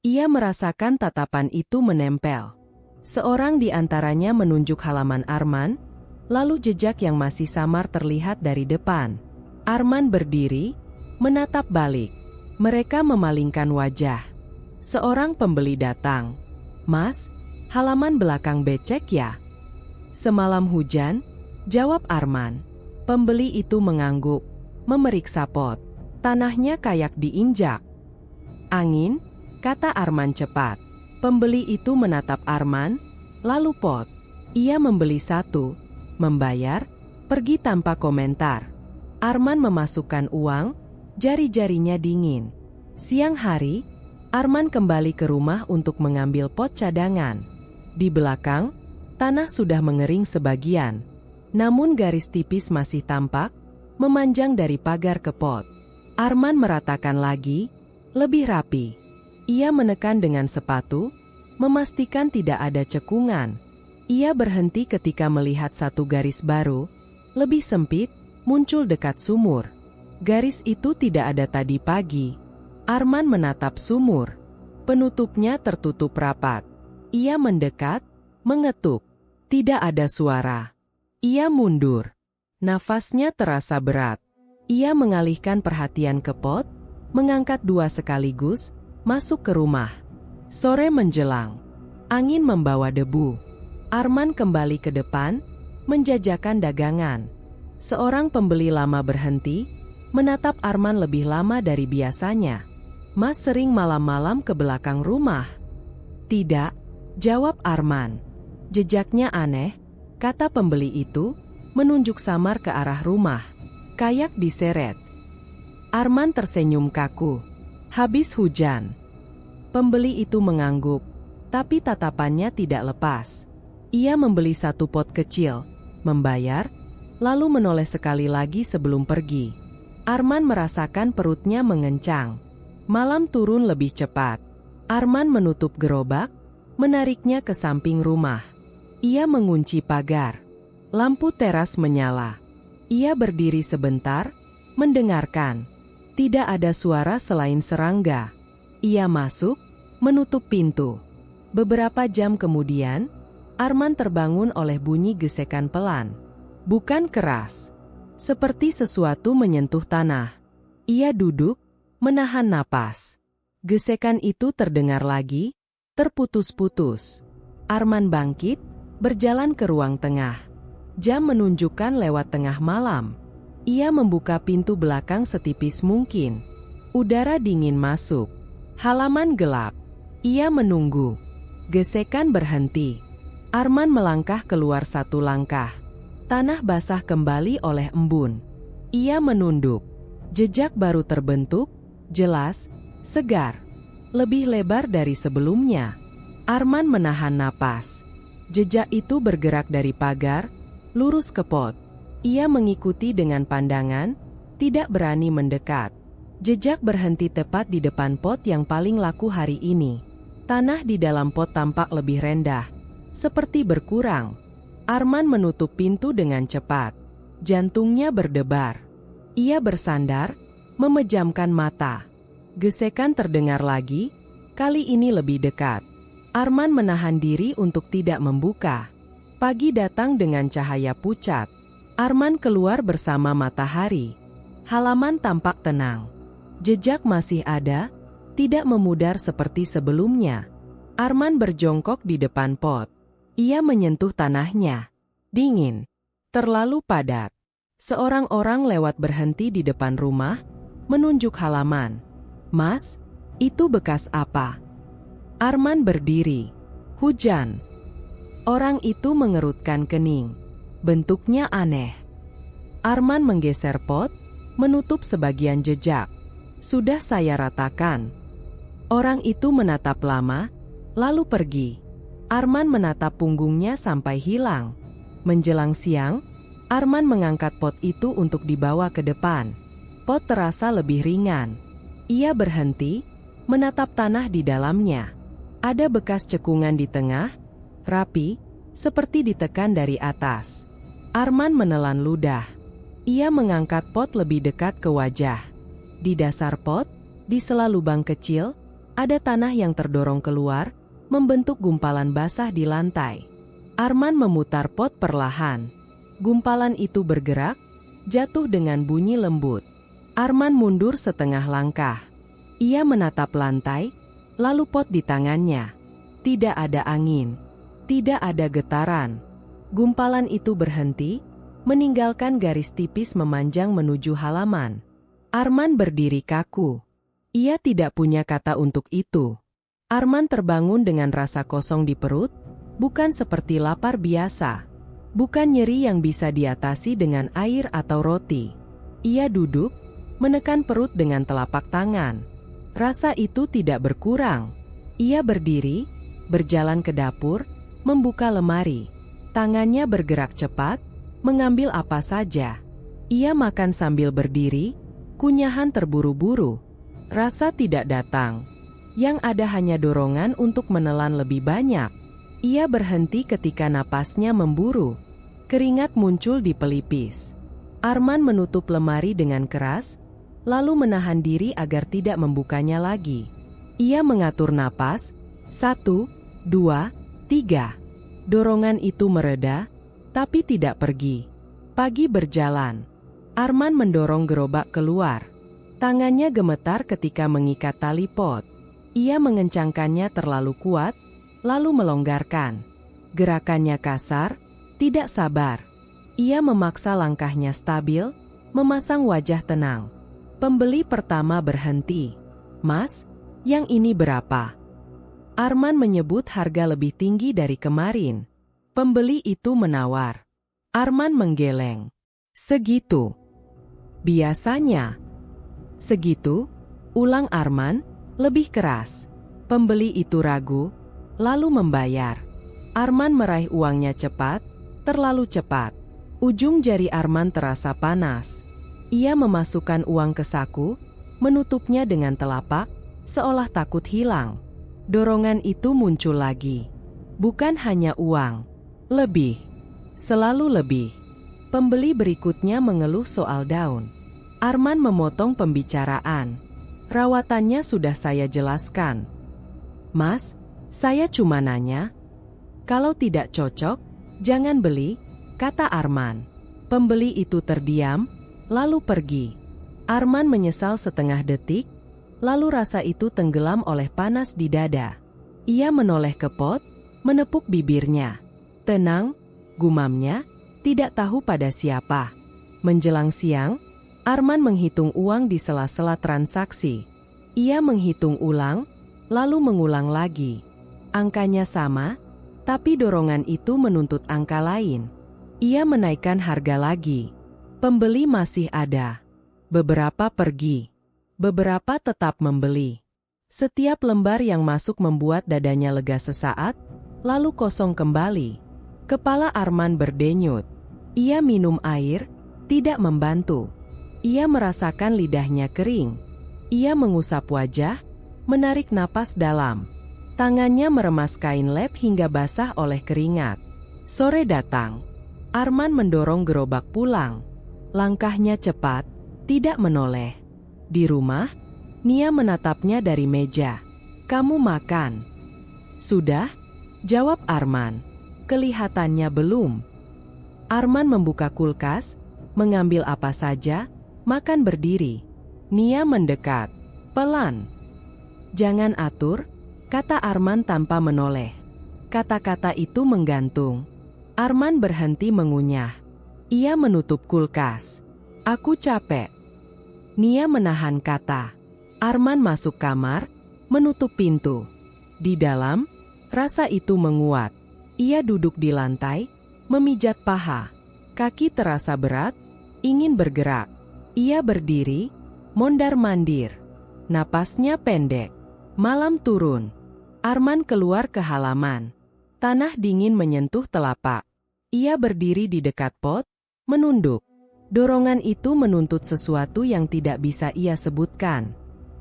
Ia merasakan tatapan itu menempel. Seorang di antaranya menunjuk halaman Arman, lalu jejak yang masih samar terlihat dari depan. Arman berdiri, menatap balik. Mereka memalingkan wajah. Seorang pembeli datang. "Mas, halaman belakang becek ya?" "Semalam hujan," jawab Arman. Pembeli itu mengangguk, memeriksa pot. Tanahnya kayak diinjak. "Angin," kata Arman cepat. Pembeli itu menatap Arman, lalu pot. Ia membeli satu, membayar, pergi tanpa komentar. Arman memasukkan uang, jari-jarinya dingin. Siang hari, Arman kembali ke rumah untuk mengambil pot cadangan. Di belakang, tanah sudah mengering sebagian. Namun garis tipis masih tampak, memanjang dari pagar ke pot. Arman meratakan lagi, lebih rapi. Ia menekan dengan sepatu, memastikan tidak ada cekungan. Ia berhenti ketika melihat satu garis baru, lebih sempit, muncul dekat sumur. Garis itu tidak ada tadi pagi. Arman menatap sumur. Penutupnya tertutup rapat. Ia mendekat, mengetuk. Tidak ada suara. Ia mundur. Nafasnya terasa berat. Ia mengalihkan perhatian ke pot, mengangkat dua sekaligus, masuk ke rumah. Sore menjelang. Angin membawa debu. Arman kembali ke depan, menjajakan dagangan. Seorang pembeli lama berhenti, menatap Arman lebih lama dari biasanya. "Mas sering malam-malam ke belakang rumah?" "Tidak," jawab Arman. "Jejaknya aneh," kata pembeli itu, menunjuk samar ke arah rumah. "Kayak diseret." Arman tersenyum kaku. "Habis hujan." Pembeli itu mengangguk, tapi tatapannya tidak lepas. Ia membeli satu pot kecil, membayar, lalu menoleh sekali lagi sebelum pergi. Arman merasakan perutnya mengencang. Malam turun lebih cepat. Arman menutup gerobak, menariknya ke samping rumah. Ia mengunci pagar. Lampu teras menyala. Ia berdiri sebentar, mendengarkan. Tidak ada suara selain serangga. Ia masuk, menutup pintu. Beberapa jam kemudian, Arman terbangun oleh bunyi gesekan pelan. Bukan keras. Seperti sesuatu menyentuh tanah. Ia duduk, menahan napas. Gesekan itu terdengar lagi, terputus-putus. Arman bangkit, berjalan ke ruang tengah. Jam menunjukkan lewat tengah malam. Ia membuka pintu belakang setipis mungkin. Udara dingin masuk. Halaman gelap. Ia menunggu. Gesekan berhenti. Arman melangkah keluar satu langkah. Tanah basah kembali oleh embun. Ia menunduk. Jejak baru terbentuk, jelas, segar. Lebih lebar dari sebelumnya. Arman menahan napas. Jejak itu bergerak dari pagar, lurus ke pot. Ia mengikuti dengan pandangan, tidak berani mendekat. Jejak berhenti tepat di depan pot yang paling laku hari ini. Tanah di dalam pot tampak lebih rendah, seperti berkurang. Arman menutup pintu dengan cepat. Jantungnya berdebar. Ia bersandar, memejamkan mata. Gesekan terdengar lagi, kali ini lebih dekat. Arman menahan diri untuk tidak membuka. Pagi datang dengan cahaya pucat. Arman keluar bersama matahari. Halaman tampak tenang. Jejak masih ada, tidak memudar seperti sebelumnya. Arman berjongkok di depan pot. Ia menyentuh tanahnya. Dingin. Terlalu padat. Seorang orang lewat berhenti di depan rumah, menunjuk halaman. "Mas, itu bekas apa?" Arman berdiri. Hujan. Orang itu mengerutkan kening. Bentuknya aneh. Arman menggeser pot, menutup sebagian jejak. "Sudah saya ratakan." Orang itu menatap lama, lalu pergi. Arman menatap punggungnya sampai hilang. Menjelang siang, Arman mengangkat pot itu untuk dibawa ke depan. Pot terasa lebih ringan. Ia berhenti, menatap tanah di dalamnya. Ada bekas cekungan di tengah, rapi, seperti ditekan dari atas. Arman menelan ludah. Ia mengangkat pot lebih dekat ke wajah. Di dasar pot, di sela lubang kecil, ada tanah yang terdorong keluar, membentuk gumpalan basah di lantai. Arman memutar pot perlahan. Gumpalan itu bergerak, jatuh dengan bunyi lembut. Arman mundur setengah langkah. Ia menatap lantai, lalu pot di tangannya. Tidak ada angin. Tidak ada getaran. Gumpalan itu berhenti, meninggalkan garis tipis memanjang menuju halaman. Arman berdiri kaku. Ia tidak punya kata untuk itu. Arman terbangun dengan rasa kosong di perut, bukan seperti lapar biasa. Bukan nyeri yang bisa diatasi dengan air atau roti. Ia duduk, menekan perut dengan telapak tangan. Rasa itu tidak berkurang. Ia berdiri, berjalan ke dapur, membuka lemari. Tangannya bergerak cepat, mengambil apa saja. Ia makan sambil berdiri, kunyahan terburu-buru. Rasa tidak datang. Yang ada hanya dorongan untuk menelan lebih banyak. Ia berhenti ketika napasnya memburu. Keringat muncul di pelipis. Arman menutup lemari dengan keras, lalu menahan diri agar tidak membukanya lagi. Ia mengatur napas. 1, 2, 3. Dorongan itu mereda, tapi tidak pergi. Pagi berjalan. Arman mendorong gerobak keluar. Tangannya gemetar ketika mengikat tali pot. Ia mengencangkannya terlalu kuat, lalu melonggarkan. Gerakannya kasar, tidak sabar. Ia memaksa langkahnya stabil, memasang wajah tenang. Pembeli pertama berhenti. "Mas, yang ini berapa?" Arman menyebut harga lebih tinggi dari kemarin. Pembeli itu menawar. Arman menggeleng. "Segitu." "Biasanya." "Segitu?" ulang Arman, lebih keras. Pembeli itu ragu, lalu membayar. Arman meraih uangnya cepat, terlalu cepat. Ujung jari Arman terasa panas. Ia memasukkan uang ke saku, menutupnya dengan telapak, seolah takut hilang. Dorongan itu muncul lagi. Bukan hanya uang. Lebih. Selalu lebih. Pembeli berikutnya mengeluh soal daun. Arman memotong pembicaraan. "Rawatannya sudah saya jelaskan." "Mas, saya cuma nanya." "Kalau tidak cocok, jangan beli," kata Arman. Pembeli itu terdiam, lalu pergi. Arman menyesal setengah detik, lalu rasa itu tenggelam oleh panas di dada. Ia menoleh ke pot, menepuk bibirnya. "Tenang," gumamnya, tidak tahu pada siapa. Menjelang siang, Arman menghitung uang di sela-sela transaksi. Ia menghitung ulang, lalu mengulang lagi. Angkanya sama, tapi dorongan itu menuntut angka lain. Ia menaikkan harga lagi. Pembeli masih ada. Beberapa pergi. Beberapa tetap membeli. Setiap lembar yang masuk membuat dadanya lega sesaat, lalu kosong kembali. Kepala Arman berdenyut. Ia minum air, tidak membantu. Ia merasakan lidahnya kering. Ia mengusap wajah, menarik napas dalam. Tangannya meremas kain lap hingga basah oleh keringat. Sore datang. Arman mendorong gerobak pulang. Langkahnya cepat, tidak menoleh. Di rumah, Nia menatapnya dari meja. "Kamu makan?" "Sudah," jawab Arman. Kelihatannya belum. Arman membuka kulkas, mengambil apa saja, makan berdiri. Nia mendekat. "Pelan. Jangan atur," kata Arman tanpa menoleh. Kata-kata itu menggantung. Arman berhenti mengunyah. Ia menutup kulkas. "Aku capek." Nia menahan kata. Arman masuk kamar, menutup pintu. Di dalam, rasa itu menguat. Ia duduk di lantai, memijat paha. Kaki terasa berat, ingin bergerak. Ia berdiri, mondar-mandir. Napasnya pendek. Malam turun. Arman keluar ke halaman. Tanah dingin menyentuh telapak. Ia berdiri di dekat pot, menunduk. Dorongan itu menuntut sesuatu yang tidak bisa ia sebutkan.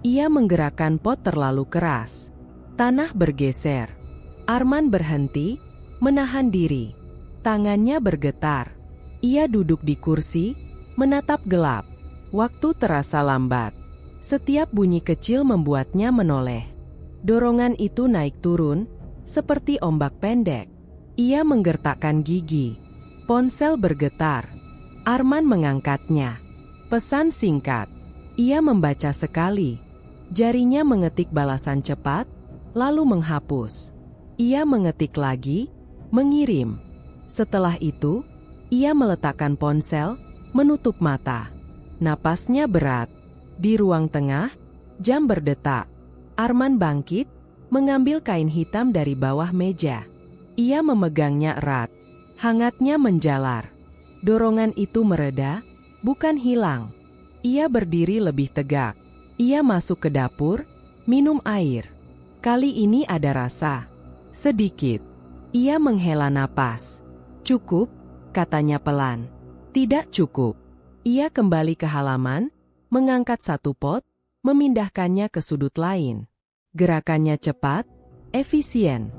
Ia menggerakkan pot terlalu keras. Tanah bergeser. Arman berhenti, menahan diri. Tangannya bergetar. Ia duduk di kursi, menatap gelap. Waktu terasa lambat. Setiap bunyi kecil membuatnya menoleh. Dorongan itu naik turun, seperti ombak pendek. Ia menggertakkan gigi. Ponsel bergetar. Arman mengangkatnya. Pesan singkat. Ia membaca sekali. Jarinya mengetik balasan cepat, lalu menghapus. Ia mengetik lagi, mengirim. Setelah itu, ia meletakkan ponsel, menutup mata. Napasnya berat. Di ruang tengah, jam berdetak. Arman bangkit, mengambil kain hitam dari bawah meja. Ia memegangnya erat. Hangatnya menjalar. Dorongan itu mereda, bukan hilang. Ia berdiri lebih tegak. Ia masuk ke dapur, minum air. Kali ini ada rasa. Sedikit. Ia menghela napas. "Cukup," katanya pelan. "Tidak cukup." Ia kembali ke halaman, mengangkat satu pot, memindahkannya ke sudut lain. Gerakannya cepat, efisien.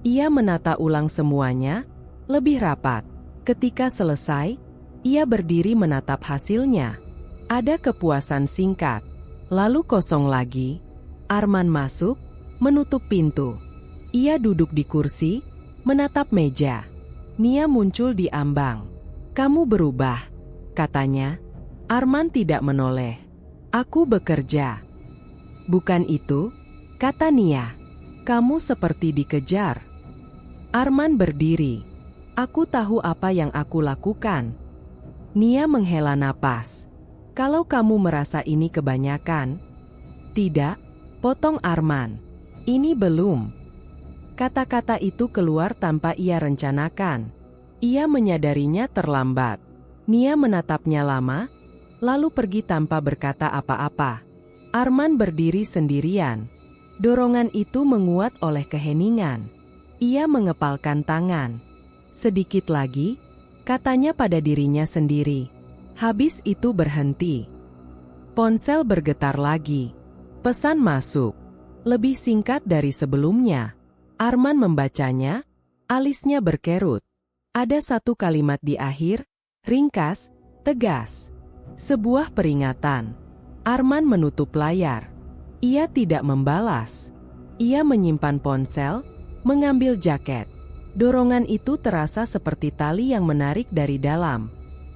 Ia menata ulang semuanya, lebih rapat. Ketika selesai, ia berdiri menatap hasilnya. Ada kepuasan singkat. Lalu kosong lagi. Arman masuk, menutup pintu. Ia duduk di kursi, menatap meja. Nia muncul di ambang. "Kamu berubah," katanya. Arman tidak menoleh. "Aku bekerja." "Bukan itu," kata Nia. "Kamu seperti dikejar." Arman berdiri. "Aku tahu apa yang aku lakukan." Nia menghela napas. "Kalau kamu merasa ini kebanyakan." "Tidak," potong Arman. "Ini belum." Kata-kata itu keluar tanpa ia rencanakan. Ia menyadarinya terlambat. Nia menatapnya lama, lalu pergi tanpa berkata apa-apa. Arman berdiri sendirian. Dorongan itu menguat oleh keheningan. Ia mengepalkan tangan. "Sedikit lagi," katanya pada dirinya sendiri. Habis itu berhenti. Ponsel bergetar lagi. Pesan masuk. Lebih singkat dari sebelumnya. Arman membacanya, alisnya berkerut. Ada satu kalimat di akhir, ringkas, tegas. Sebuah peringatan. Arman menutup layar. Ia tidak membalas. Ia menyimpan ponsel, mengambil jaket. Dorongan itu terasa seperti tali yang menarik dari dalam.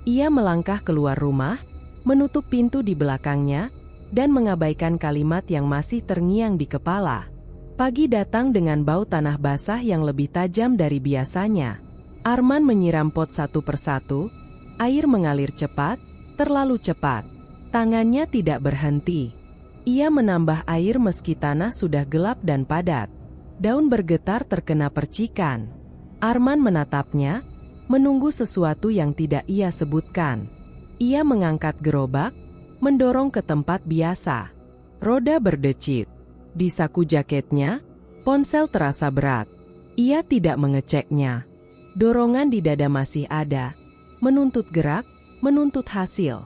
Ia melangkah keluar rumah, menutup pintu di belakangnya, dan mengabaikan kalimat yang masih terngiang di kepala. Pagi datang dengan bau tanah basah yang lebih tajam dari biasanya. Arman menyiram pot satu persatu. Air mengalir cepat, terlalu cepat. Tangannya tidak berhenti. Ia menambah air meski tanah sudah gelap dan padat. Daun bergetar terkena percikan. Arman menatapnya, menunggu sesuatu yang tidak ia sebutkan. Ia mengangkat gerobak, mendorong ke tempat biasa. Roda berdecit. Di saku jaketnya, ponsel terasa berat. Ia tidak mengeceknya. Dorongan di dada masih ada. Menuntut gerak, menuntut hasil.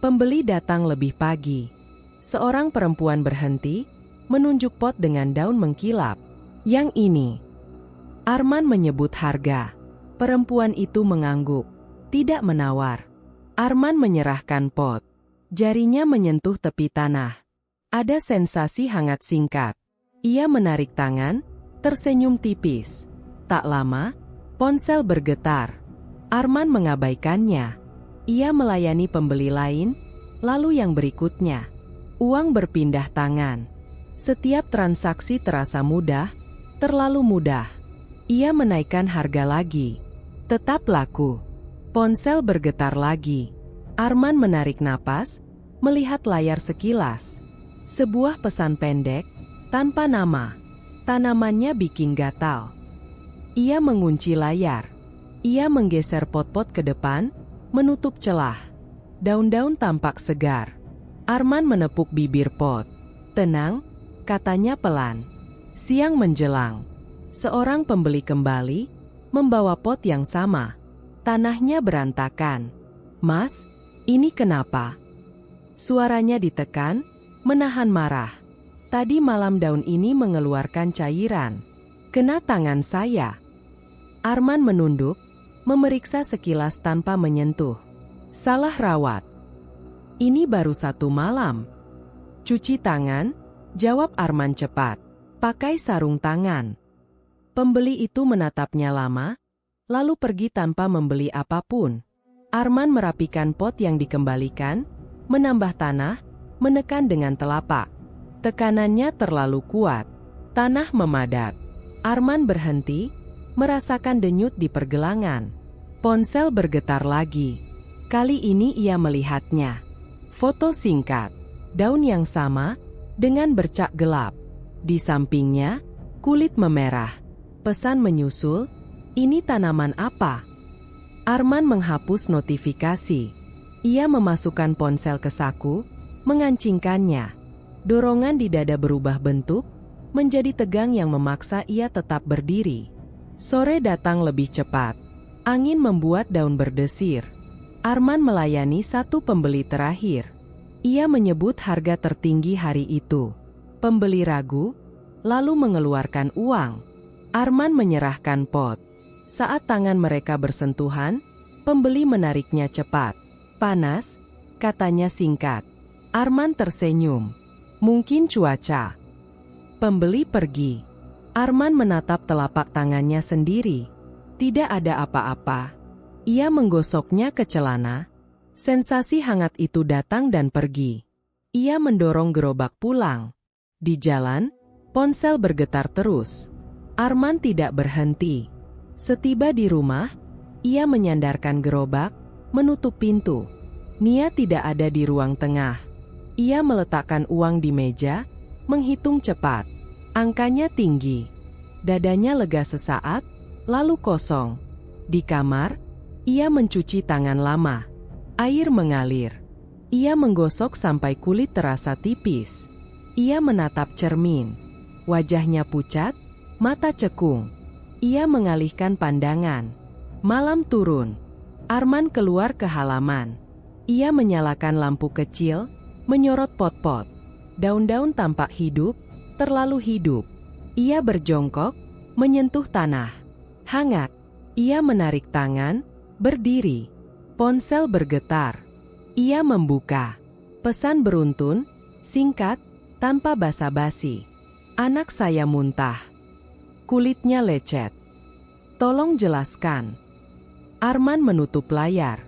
Pembeli datang lebih pagi. Seorang perempuan berhenti, menunjuk pot dengan daun mengkilap. Yang ini. Arman menyebut harga. Perempuan itu mengangguk, tidak menawar. Arman menyerahkan pot. Jarinya menyentuh tepi tanah. Ada sensasi hangat singkat. Ia menarik tangan, tersenyum tipis. Tak lama, ponsel bergetar. Arman mengabaikannya. Ia melayani pembeli lain, lalu yang berikutnya. Uang berpindah tangan. Setiap transaksi terasa mudah, terlalu mudah. Ia menaikkan harga lagi. Tetap laku. Ponsel bergetar lagi. Arman menarik napas, melihat layar sekilas. Sebuah pesan pendek, tanpa nama. Tanamannya bikin gatal. Ia mengunci layar. Ia menggeser pot-pot ke depan, menutup celah. Daun-daun tampak segar. Arman menepuk bibir pot. Tenang, katanya pelan. Siang menjelang. Seorang pembeli kembali, membawa pot yang sama. Tanahnya berantakan. "Mas, ini kenapa?" Suaranya ditekan, menahan marah. "Tadi malam daun ini mengeluarkan cairan. Kena tangan saya." Arman menunduk, memeriksa sekilas tanpa menyentuh. "Salah rawat. Ini baru 1 malam." "Cuci tangan," jawab Arman cepat. "Pakai sarung tangan." Pembeli itu menatapnya lama, lalu pergi tanpa membeli apapun. Arman merapikan pot yang dikembalikan, menambah tanah, menekan dengan telapak. Tekanannya terlalu kuat. Tanah memadat. Arman berhenti, merasakan denyut di pergelangan. Ponsel bergetar lagi. Kali ini ia melihatnya. Foto singkat. Daun yang sama, dengan bercak gelap. Di sampingnya, kulit memerah. Pesan menyusul, "Ini tanaman apa?" Arman menghapus notifikasi. Ia memasukkan ponsel ke saku, mengancingkannya. Dorongan di dada berubah bentuk, menjadi tegang yang memaksa ia tetap berdiri. Sore datang lebih cepat. Angin membuat daun berdesir. Arman melayani 1 pembeli terakhir. Ia menyebut harga tertinggi hari itu. Pembeli ragu, lalu mengeluarkan uang. Arman menyerahkan pot. Saat tangan mereka bersentuhan, pembeli menariknya cepat. "Panas," katanya singkat. Arman tersenyum. "Mungkin cuaca." Pembeli pergi. Arman menatap telapak tangannya sendiri. Tidak ada apa-apa. Ia menggosoknya ke celana. Sensasi hangat itu datang dan pergi. Ia mendorong gerobak pulang. Di jalan, ponsel bergetar terus. Arman tidak berhenti. Setiba di rumah, ia menyandarkan gerobak, menutup pintu. Nia tidak ada di ruang tengah. Ia meletakkan uang di meja, menghitung cepat. Angkanya tinggi. Dadanya lega sesaat, lalu kosong. Di kamar, ia mencuci tangan lama. Air mengalir. Ia menggosok sampai kulit terasa tipis. Ia menatap cermin. Wajahnya pucat, mata cekung. Ia mengalihkan pandangan. Malam turun. Arman keluar ke halaman. Ia menyalakan lampu kecil, menyorot pot-pot. Daun-daun tampak hidup, terlalu hidup. Ia berjongkok, menyentuh tanah. Hangat. Ia menarik tangan, berdiri. Ponsel bergetar. Ia membuka. Pesan beruntun, singkat, tanpa basa-basi. "Anak saya muntah. Kulitnya lecet. Tolong jelaskan." Arman menutup layar.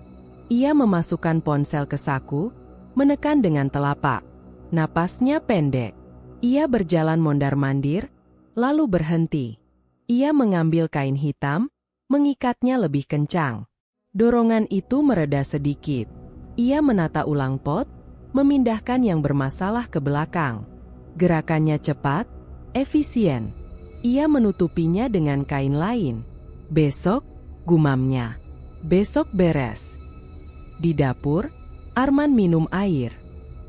Ia memasukkan ponsel ke saku, menekan dengan telapak. Napasnya pendek. Ia berjalan mondar-mandir, lalu berhenti. Ia mengambil kain hitam, mengikatnya lebih kencang. Dorongan itu mereda sedikit. Ia menata ulang pot, memindahkan yang bermasalah ke belakang. Gerakannya cepat, efisien. Ia menutupinya dengan kain lain. "Besok," gumamnya. "Besok beres." Di dapur, Arman minum air.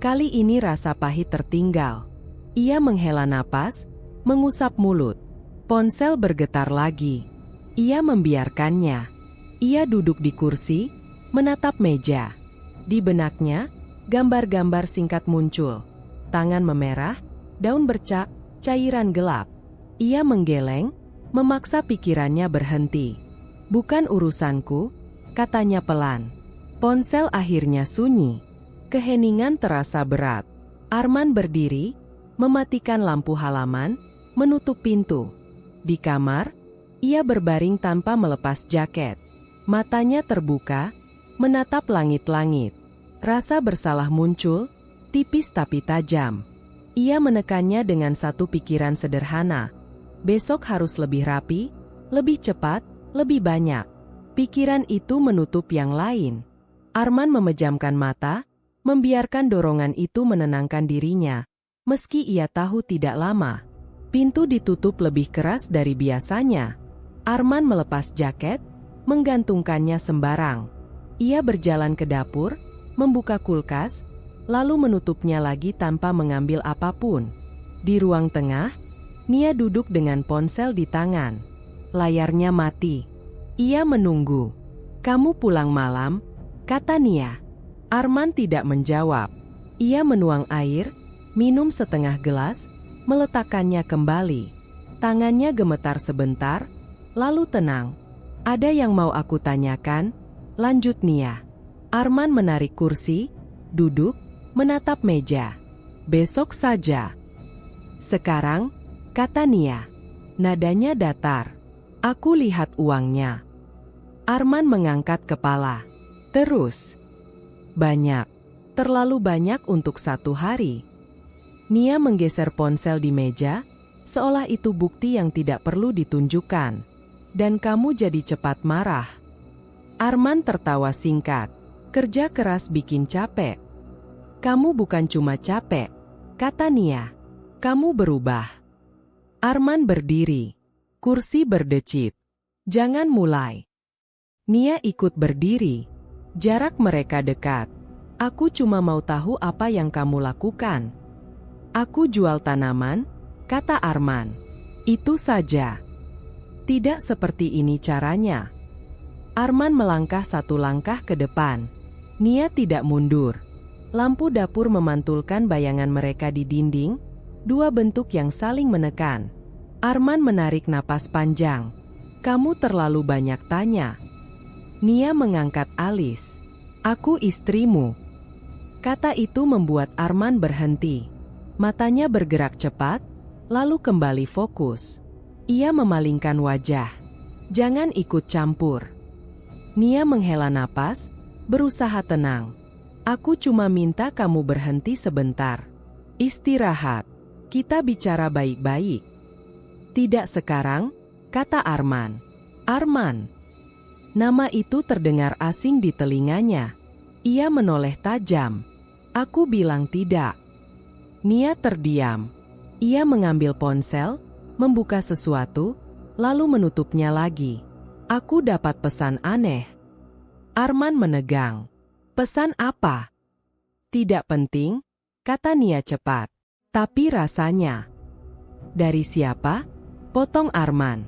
Kali ini rasa pahit tertinggal. Ia menghela napas, mengusap mulut. Ponsel bergetar lagi. Ia membiarkannya. Ia duduk di kursi, menatap meja. Di benaknya, gambar-gambar singkat muncul. Tangan memerah, daun bercak, cairan gelap. Ia menggeleng, memaksa pikirannya berhenti. Bukan urusanku, katanya pelan. Ponsel akhirnya sunyi. Keheningan terasa berat. Arman berdiri, mematikan lampu halaman, menutup pintu. Di kamar, ia berbaring tanpa melepas jaket. Matanya terbuka, menatap langit-langit. Rasa bersalah muncul, tipis tapi tajam. Ia menekannya dengan satu pikiran sederhana. Besok harus lebih rapi, lebih cepat, lebih banyak. Pikiran itu menutup yang lain. Arman memejamkan mata, membiarkan dorongan itu menenangkan dirinya. Meski ia tahu tidak lama. Pintu ditutup lebih keras dari biasanya. Arman melepas jaket, menggantungkannya sembarang. Ia berjalan ke dapur, membuka kulkas, lalu menutupnya lagi tanpa mengambil apapun. Di ruang tengah, Nia duduk dengan ponsel di tangan. Layarnya mati. Ia menunggu. "Kamu pulang malam?" kata Nia. Arman tidak menjawab. Ia menuang air, minum setengah gelas, meletakkannya kembali. Tangannya gemetar sebentar, lalu tenang. "Ada yang mau aku tanyakan?" lanjut Nia. Arman menarik kursi, duduk, menatap meja. "Besok saja." "Sekarang?" kata Nia. Nadanya datar. "Aku lihat uangnya." Arman mengangkat kepala. "Terus?" "Banyak. Terlalu banyak untuk satu hari." Nia menggeser ponsel di meja, seolah itu bukti yang tidak perlu ditunjukkan. "Dan kamu jadi cepat marah." Arman tertawa singkat. "Kerja keras bikin capek." "Kamu bukan cuma capek," kata Nia. "Kamu berubah." Arman berdiri. Kursi berdecit. "Jangan mulai." Nia ikut berdiri. Jarak mereka dekat. "Aku cuma mau tahu apa yang kamu lakukan." "Aku jual tanaman," kata Arman. "Itu saja." "Tidak seperti ini caranya." Arman melangkah satu langkah ke depan. Nia tidak mundur. Lampu dapur memantulkan bayangan mereka di dinding, dua bentuk yang saling menekan. Arman menarik napas panjang. "Kamu terlalu banyak tanya." Nia mengangkat alis. "Aku istrimu." Kata itu membuat Arman berhenti. Matanya bergerak cepat, lalu kembali fokus. Ia memalingkan wajah. "Jangan ikut campur." Nia menghela napas, berusaha tenang. "Aku cuma minta kamu berhenti sebentar. Istirahat. Kita bicara baik-baik." "Tidak sekarang," kata Arman. "Arman." Nama itu terdengar asing di telinganya. Ia menoleh tajam. "Aku bilang tidak." Nia terdiam. Ia mengambil ponsel, membuka sesuatu, lalu menutupnya lagi. "Aku dapat pesan aneh." Arman menegang. "Pesan apa?" "Tidak penting," kata Nia cepat. "Tapi rasanya." "Dari siapa?" potong Arman.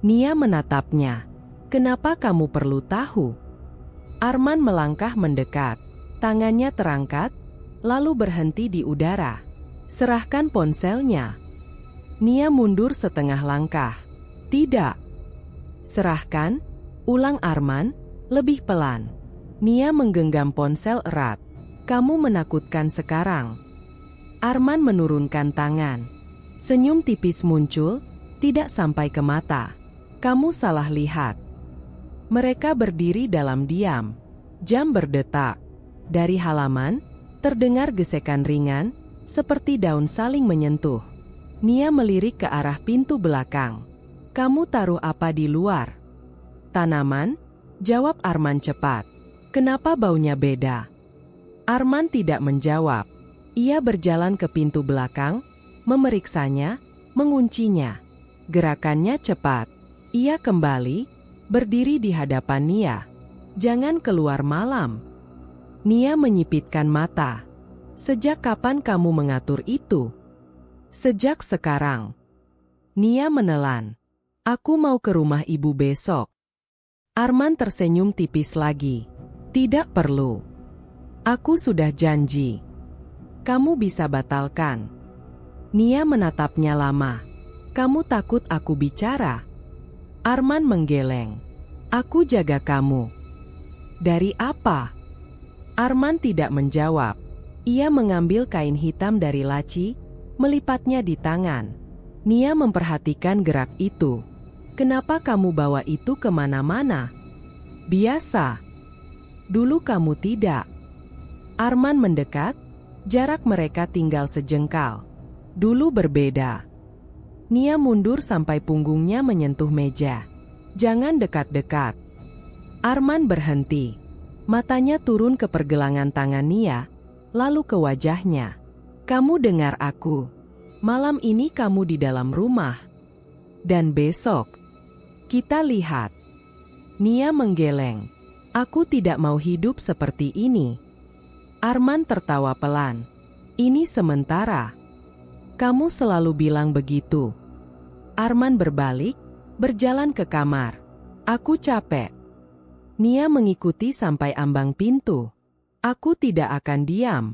Nia menatapnya. "Kenapa kamu perlu tahu?" Arman melangkah mendekat. Tangannya terangkat, lalu berhenti di udara. "Serahkan ponselnya." Nia mundur setengah langkah. "Tidak." "Serahkan," ulang Arman, lebih pelan. Nia menggenggam ponsel erat. "Kamu menakutkan sekarang." Arman menurunkan tangan. Senyum tipis muncul, tidak sampai ke mata. "Kamu salah lihat." Mereka berdiri dalam diam. Jam berdetak. Dari halaman, terdengar gesekan ringan, seperti daun saling menyentuh. Nia melirik ke arah pintu belakang. "Kamu taruh apa di luar?" "Tanaman," jawab Arman cepat. "Kenapa baunya beda?" Arman tidak menjawab. Ia berjalan ke pintu belakang, memeriksanya, menguncinya. Gerakannya cepat. Ia kembali, berdiri di hadapan Nia. "Jangan keluar malam." Nia menyipitkan mata. "Sejak kapan kamu mengatur itu?" "Sejak sekarang." Nia menelan. "Aku mau ke rumah ibu besok." Arman tersenyum tipis lagi. "Tidak perlu. Aku sudah janji." "Kamu bisa batalkan." Nia menatapnya lama. Kamu takut aku bicara? Arman menggeleng. Aku jaga kamu. Dari apa? Arman tidak menjawab. Ia mengambil kain hitam dari laci, melipatnya di tangan. Nia memperhatikan gerak itu. Kenapa kamu bawa itu kemana-mana? Biasa. Dulu kamu tidak. Arman mendekat, jarak mereka tinggal sejengkal. Dulu berbeda. Nia mundur sampai punggungnya menyentuh meja. Jangan dekat-dekat. Arman berhenti. Matanya turun ke pergelangan tangan Nia, lalu ke wajahnya. Kamu dengar aku. Malam ini kamu di dalam rumah. Dan besok, kita lihat. Nia menggeleng. Aku tidak mau hidup seperti ini. Arman tertawa pelan. Ini sementara. Kamu selalu bilang begitu. Arman berbalik, berjalan ke kamar. Aku capek. Nia mengikuti sampai ambang pintu. Aku tidak akan diam.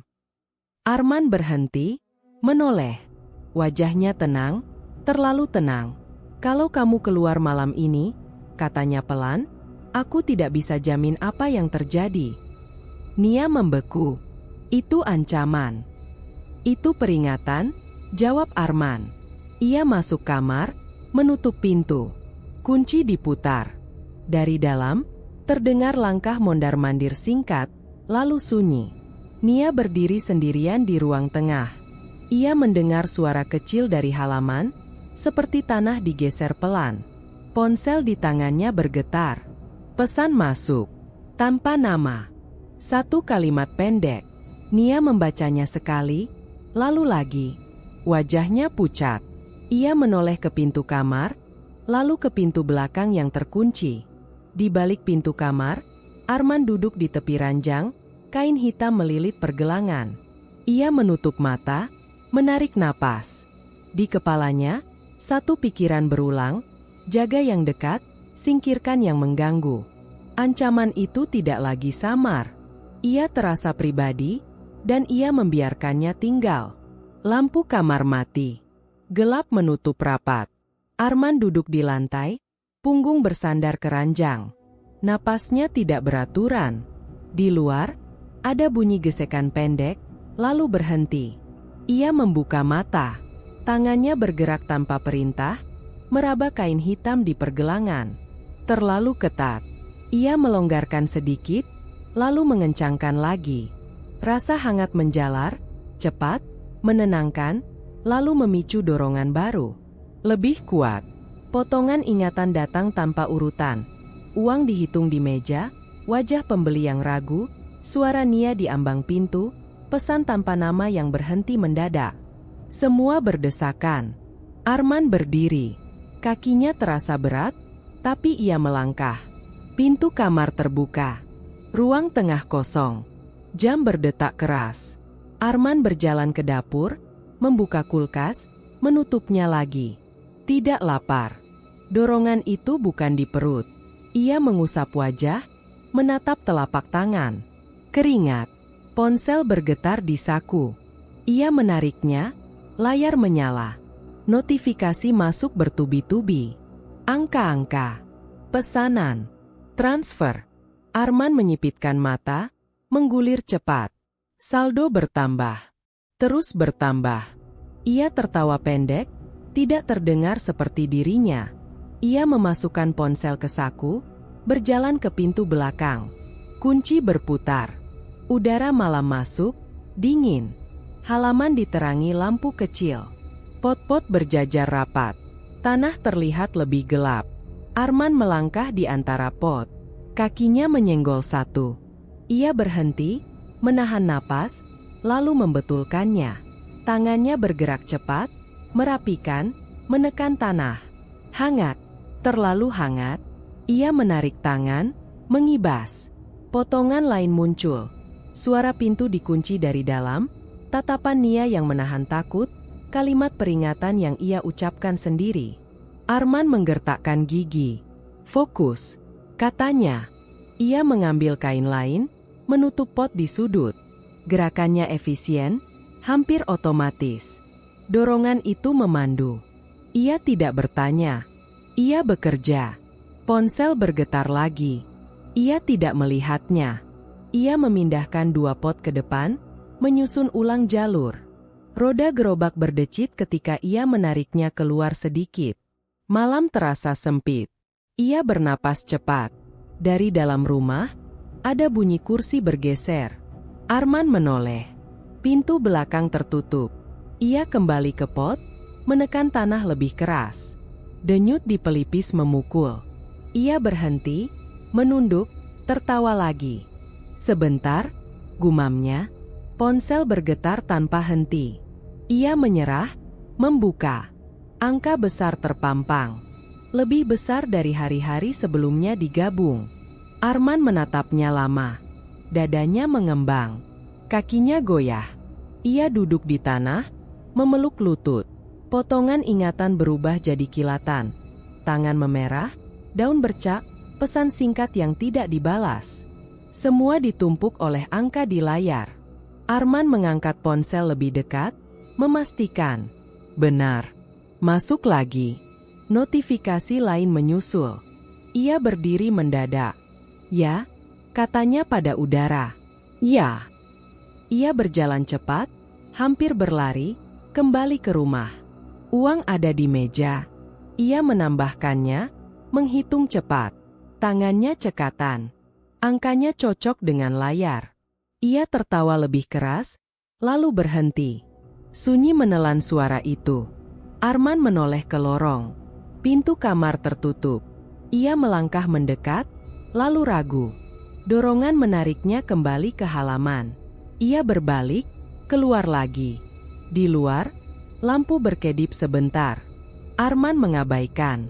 Arman berhenti, menoleh. Wajahnya tenang, terlalu tenang. Kalau kamu keluar malam ini, katanya pelan, aku tidak bisa jamin apa yang terjadi. Nia membeku. Itu ancaman. Itu peringatan, jawab Arman. Ia masuk kamar, menutup pintu. Kunci diputar. Dari dalam, terdengar langkah mondar-mandir singkat, lalu sunyi. Nia berdiri sendirian di ruang tengah. Ia mendengar suara kecil dari halaman, seperti tanah digeser pelan. Ponsel di tangannya bergetar. Pesan masuk. Tanpa nama. Satu kalimat pendek. Nia membacanya sekali, lalu lagi. Wajahnya pucat. Ia menoleh ke pintu kamar, lalu ke pintu belakang yang terkunci. Di balik pintu kamar, Arman duduk di tepi ranjang, kain hitam melilit pergelangan. Ia menutup mata, menarik napas. Di kepalanya, satu pikiran berulang, jaga yang dekat, singkirkan yang mengganggu. Ancaman itu tidak lagi samar. Ia terasa pribadi, dan ia membiarkannya tinggal. Lampu kamar mati. Gelap menutup rapat. Arman duduk di lantai, punggung bersandar ke ranjang. Napasnya tidak beraturan. Di luar, ada bunyi gesekan pendek, lalu berhenti. Ia membuka mata. Tangannya bergerak tanpa perintah, meraba kain hitam di pergelangan. Terlalu ketat. Ia melonggarkan sedikit, lalu mengencangkan lagi. Rasa hangat menjalar, cepat, menenangkan, lalu memicu dorongan baru. Lebih kuat. Potongan ingatan datang tanpa urutan. Uang dihitung di meja, wajah pembeli yang ragu, suara Nia di ambang pintu, pesan tanpa nama yang berhenti mendadak. Semua berdesakan. Arman berdiri. Kakinya terasa berat, tapi ia melangkah. Pintu kamar terbuka. Ruang tengah kosong. Jam berdetak keras. Arman berjalan ke dapur, membuka kulkas, menutupnya lagi. Tidak lapar. Dorongan itu bukan di perut. Ia mengusap wajah, menatap telapak tangan. Keringat. Ponsel bergetar di saku. Ia menariknya, layar menyala. Notifikasi masuk bertubi-tubi. Angka-angka. Pesanan. Transfer. Arman menyipitkan mata, menggulir cepat. Saldo bertambah. Terus bertambah. Ia tertawa pendek, tidak terdengar seperti dirinya. Ia memasukkan ponsel ke saku, berjalan ke pintu belakang. Kunci berputar. Udara malam masuk, dingin. Halaman diterangi lampu kecil. Pot-pot berjajar rapat. Tanah terlihat lebih gelap. Arman melangkah di antara pot. Kakinya menyenggol satu. Ia berhenti, menahan napas, lalu membetulkannya. Tangannya bergerak cepat, merapikan, menekan tanah. Hangat, terlalu hangat. Ia menarik tangan, mengibas. Potongan lain muncul. Suara pintu dikunci dari dalam, tatapan Nia yang menahan takut, kalimat peringatan yang ia ucapkan sendiri. Arman menggertakkan gigi. Fokus, katanya. Ia mengambil kain lain, menutup pot di sudut. Gerakannya efisien, hampir otomatis. Dorongan itu memandu. Ia tidak bertanya. Ia bekerja. Ponsel bergetar lagi. Ia tidak melihatnya. Ia memindahkan 2 pot ke depan, menyusun ulang jalur. Roda gerobak berdecit ketika ia menariknya keluar sedikit. Malam terasa sempit. Ia bernapas cepat. Dari dalam rumah, ada bunyi kursi bergeser. Arman menoleh. Pintu belakang tertutup. Ia kembali ke pot, menekan tanah lebih keras. Denyut di pelipis memukul. Ia berhenti, menunduk, tertawa lagi. Sebentar, gumamnya, ponsel bergetar tanpa henti. Ia menyerah, membuka. Angka besar terpampang. Lebih besar dari hari-hari sebelumnya digabung. Arman menatapnya lama. Dadanya mengembang. Kakinya goyah. Ia duduk di tanah, memeluk lutut. Potongan ingatan berubah jadi kilatan. Tangan memerah, daun bercak, pesan singkat yang tidak dibalas. Semua ditumpuk oleh angka di layar. Arman mengangkat ponsel lebih dekat, memastikan. Benar. Masuk lagi. Notifikasi lain menyusul. Ia berdiri mendadak. Ya, katanya pada udara. Ya. Ia berjalan cepat, hampir berlari, kembali ke rumah. Uang ada di meja. Ia menambahkannya, menghitung cepat. Tangannya cekatan. Angkanya cocok dengan layar. Ia tertawa lebih keras, lalu berhenti. Sunyi menelan suara itu. Arman menoleh ke lorong. Pintu kamar tertutup. Ia melangkah mendekat, lalu ragu. Dorongan menariknya kembali ke halaman. Ia berbalik, keluar lagi. Di luar, lampu berkedip sebentar. Arman mengabaikan.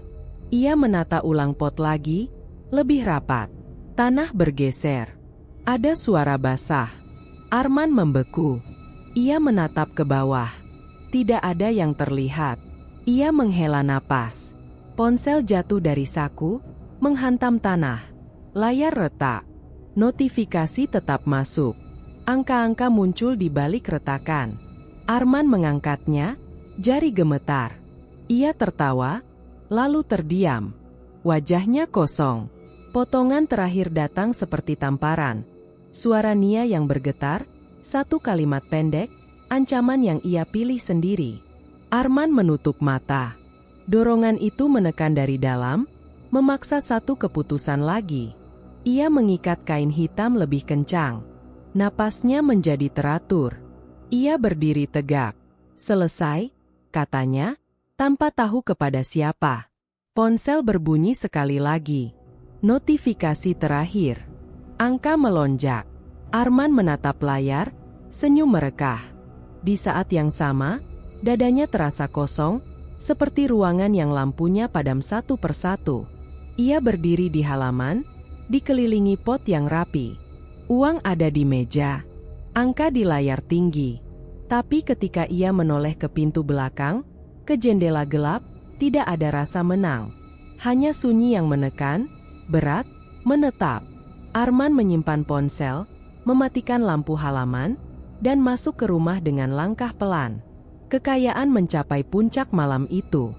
Ia menata ulang pot lagi, lebih rapat. Tanah bergeser. Ada suara basah. Arman membeku. Ia menatap ke bawah. Tidak ada yang terlihat. Ia menghela napas. Ponsel jatuh dari saku, menghantam tanah. Layar retak. Notifikasi tetap masuk. Angka-angka muncul di balik retakan. Arman mengangkatnya, jari gemetar. Ia tertawa, lalu terdiam. Wajahnya kosong. Potongan terakhir datang seperti tamparan. Suara Nia yang bergetar, satu kalimat pendek, ancaman yang ia pilih sendiri. Arman menutup mata. Dorongan itu menekan dari dalam, memaksa satu keputusan lagi. Ia mengikat kain hitam lebih kencang. Napasnya menjadi teratur. Ia berdiri tegak. Selesai, katanya, tanpa tahu kepada siapa. Ponsel berbunyi sekali lagi. Notifikasi terakhir. Angka melonjak. Arman menatap layar, senyum merekah. Di saat yang sama, dadanya terasa kosong, seperti ruangan yang lampunya padam satu persatu. Ia berdiri di halaman, dikelilingi pot yang rapi. Uang ada di meja. Angka di layar tinggi. Tapi ketika ia menoleh ke pintu belakang, ke jendela gelap, tidak ada rasa menang. Hanya sunyi yang menekan, berat, menetap. Arman menyimpan ponsel, mematikan lampu halaman, dan masuk ke rumah dengan langkah pelan. Kekayaan mencapai puncak malam itu.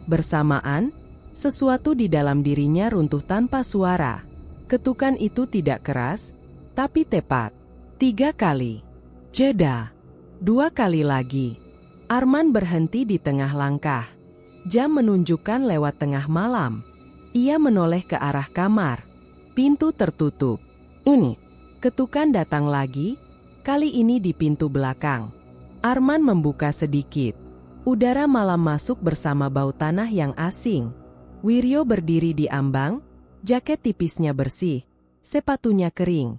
Bersamaan, sesuatu di dalam dirinya runtuh tanpa suara. Ketukan itu tidak keras, tapi tepat. 3 kali. Jeda. 2 kali lagi. Arman berhenti di tengah langkah. Jam menunjukkan lewat tengah malam. Ia menoleh ke arah kamar. Pintu tertutup. Ketukan datang lagi, kali ini di pintu belakang. Arman membuka sedikit. Udara malam masuk bersama bau tanah yang asing. Wiryo berdiri di ambang, jaket tipisnya bersih, sepatunya kering.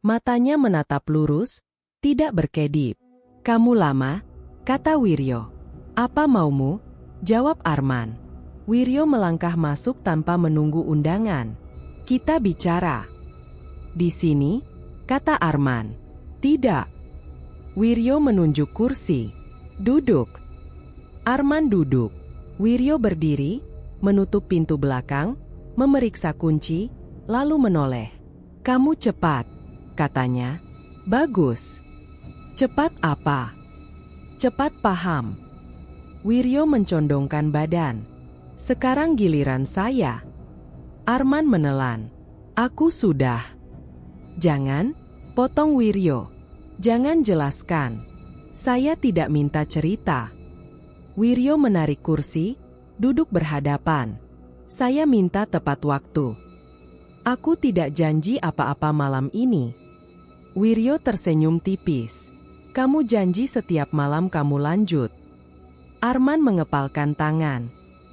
Matanya menatap lurus, tidak berkedip. "Kamu lama?" kata Wiryo. "Apa maumu?" jawab Arman. Wiryo melangkah masuk tanpa menunggu undangan. "Kita bicara." "Di sini?" kata Arman. "Tidak." Wiryo menunjuk kursi. "Duduk." Arman duduk. Wiryo berdiri, menutup pintu belakang, memeriksa kunci, lalu menoleh. "Kamu cepat," katanya. "Bagus." "Cepat apa?" "Cepat paham." Wiryo mencondongkan badan. Sekarang giliran saya. Arman menelan. Aku sudah. Jangan, potong Wiryo. Jangan jelaskan. Saya tidak minta cerita. Wiryo menarik kursi, duduk berhadapan. Saya minta tepat waktu. Aku tidak janji apa-apa malam ini. Wiryo tersenyum tipis. Kamu janji setiap malam kamu lanjut. Arman mengepalkan tangan.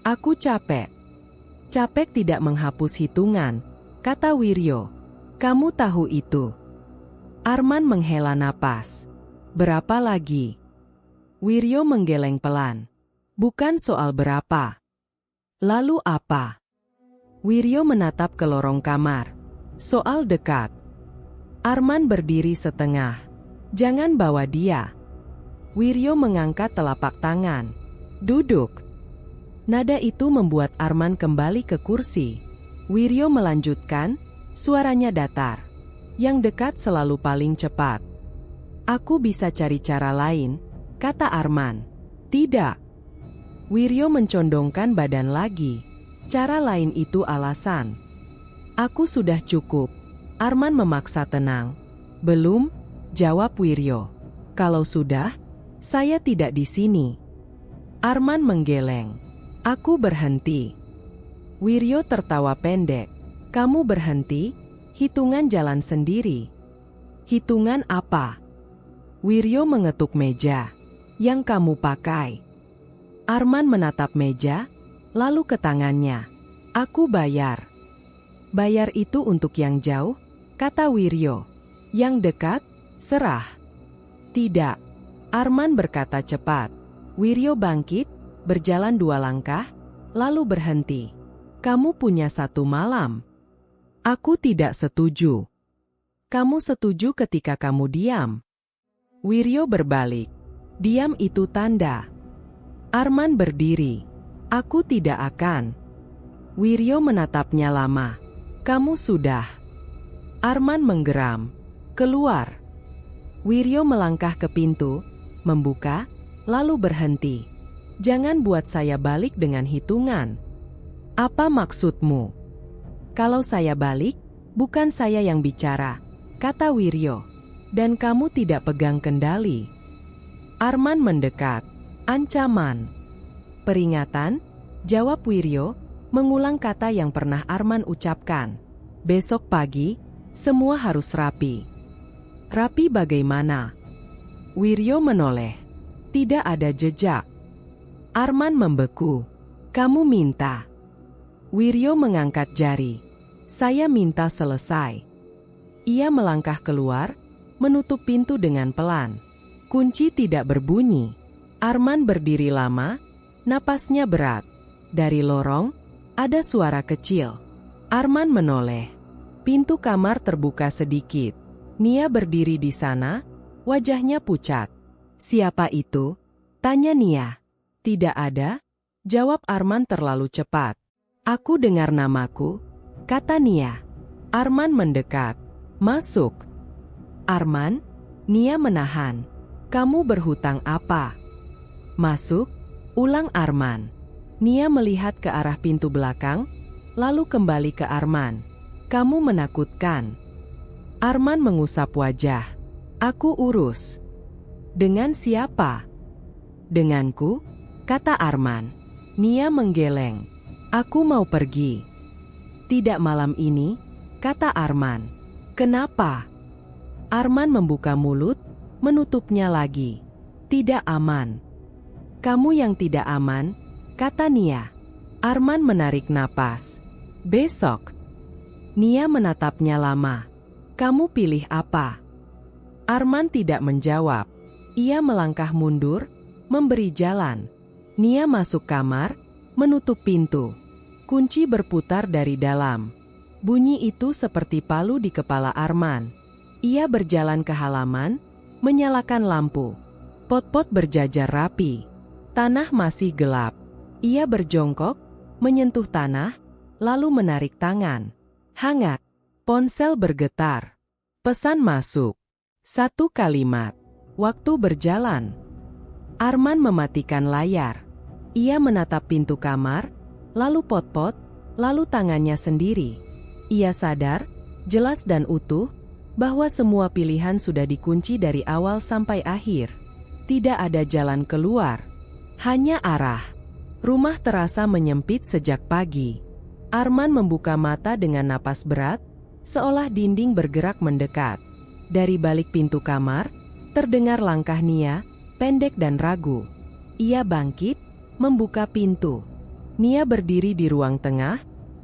Aku capek. Capek tidak menghapus hitungan, kata Wiryo. Kamu tahu itu. Arman menghela napas. Berapa lagi? Wiryo menggeleng pelan. Bukan soal berapa. Lalu apa? Wiryo menatap ke lorong kamar. Soal dekat. Arman berdiri setengah. Jangan bawa dia. Wiryo mengangkat telapak tangan. Duduk. Nada itu membuat Arman kembali ke kursi. Wiryo melanjutkan, suaranya datar. Yang dekat selalu paling cepat. Aku bisa cari cara lain, kata Arman. Tidak. Wiryo mencondongkan badan lagi. Cara lain itu alasan. Aku sudah cukup. Arman memaksa tenang. Belum, jawab Wiryo. Kalau sudah, saya tidak di sini. Arman menggeleng. Aku berhenti. Wiryo tertawa pendek. Kamu berhenti? Hitungan jalan sendiri. Hitungan apa? Wiryo mengetuk meja. Yang kamu pakai. Arman menatap meja, lalu ke tangannya. Aku bayar. Bayar itu untuk yang jauh, kata Wiryo. Yang dekat, serah. Tidak. Arman berkata cepat. Wiryo bangkit, berjalan 2 langkah, lalu berhenti. Kamu punya 1 malam. Aku tidak setuju. Kamu setuju ketika kamu diam. Wiryo berbalik. Diam itu tanda. Arman berdiri. Aku tidak akan. Wiryo menatapnya lama. Kamu sudah. Arman menggeram. Keluar. Wiryo melangkah ke pintu, membuka, lalu berhenti. Jangan buat saya balik dengan hitungan. Apa maksudmu? Kalau saya balik, bukan saya yang bicara, kata Wiryo. Dan kamu tidak pegang kendali. Arman mendekat. Ancaman. Peringatan, jawab Wiryo, mengulang kata yang pernah Arman ucapkan. Besok pagi, semua harus rapi. Rapi bagaimana? Wiryo menoleh. Tidak ada jejak. Arman membeku. Kamu minta. Wiryo mengangkat jari. Saya minta selesai. Ia melangkah keluar, menutup pintu dengan pelan. Kunci tidak berbunyi. Arman berdiri lama, napasnya berat. Dari lorong, ada suara kecil. Arman menoleh. Pintu kamar terbuka sedikit. Nia berdiri di sana, wajahnya pucat. Siapa itu? Tanya Nia. Tidak ada, jawab Arman terlalu cepat. Aku dengar namaku, kata Nia. Arman mendekat. Masuk. Arman, Nia menahan. Kamu berhutang apa? Masuk, ulang Arman. Nia melihat ke arah pintu belakang, lalu kembali ke Arman. Kamu menakutkan. Arman mengusap wajah. Aku urus. Dengan siapa? Denganku, kata Arman. Nia menggeleng. Aku mau pergi. Tidak malam ini, kata Arman. Kenapa? Arman membuka mulut, menutupnya lagi. Tidak aman. Kamu yang tidak aman, kata Nia. Arman menarik napas. Besok. Nia menatapnya lama. Kamu pilih apa? Arman tidak menjawab. Ia melangkah mundur, memberi jalan. Nia masuk kamar, menutup pintu. Kunci berputar dari dalam. Bunyi itu seperti palu di kepala Arman. Ia berjalan ke halaman, menyalakan lampu. Pot-pot berjajar rapi. Tanah masih gelap. Ia berjongkok, menyentuh tanah, lalu menarik tangan. Hangat. Ponsel bergetar. Pesan masuk. 1 kalimat. Waktu berjalan. Arman mematikan layar. Ia menatap pintu kamar, lalu pot-pot, lalu tangannya sendiri. Ia sadar, jelas dan utuh, bahwa semua pilihan sudah dikunci dari awal sampai akhir. Tidak ada jalan keluar, hanya arah. Rumah terasa menyempit sejak pagi. Arman membuka mata dengan napas berat, seolah dinding bergerak mendekat. Dari balik pintu kamar, terdengar langkah Nia, pendek dan ragu. Ia bangkit, membuka pintu. Nia berdiri di ruang tengah,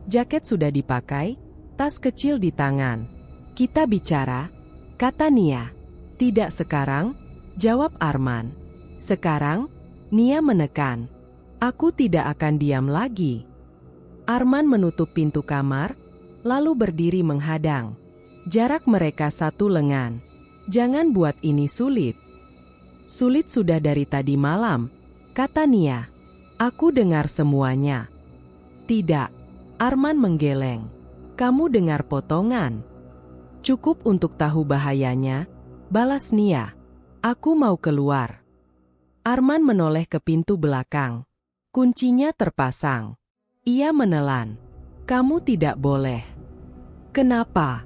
jaket sudah dipakai, tas kecil di tangan. "Kita bicara," kata Nia. "Tidak sekarang," jawab Arman. "Sekarang," Nia menekan. "Aku tidak akan diam lagi." Arman menutup pintu kamar, lalu berdiri menghadang. Jarak mereka 1 lengan. "Jangan buat ini sulit." "Sulit sudah dari tadi malam," kata Nia. "Aku dengar semuanya." "Tidak," Arman menggeleng. "Kamu dengar potongan." "Cukup untuk tahu bahayanya," balas Nia. "Aku mau keluar." Arman menoleh ke pintu belakang. Kuncinya terpasang. Ia menelan. "Kamu tidak boleh." "Kenapa?"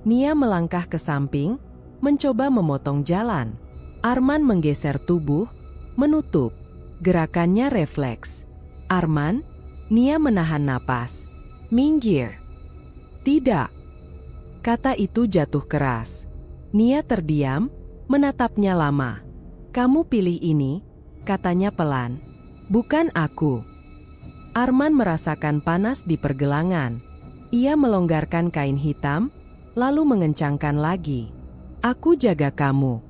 Nia melangkah ke samping, mencoba memotong jalan. Arman menggeser tubuh, menutup. Gerakannya refleks. "Arman," Nia menahan napas. "Minggir." "Tidak." Kata itu jatuh keras. Nia terdiam, menatapnya lama. "Kamu pilih ini," katanya pelan. "Bukan aku." Arman merasakan panas di pergelangan. Ia melonggarkan kain hitam, lalu mengencangkan lagi. "Aku jaga kamu."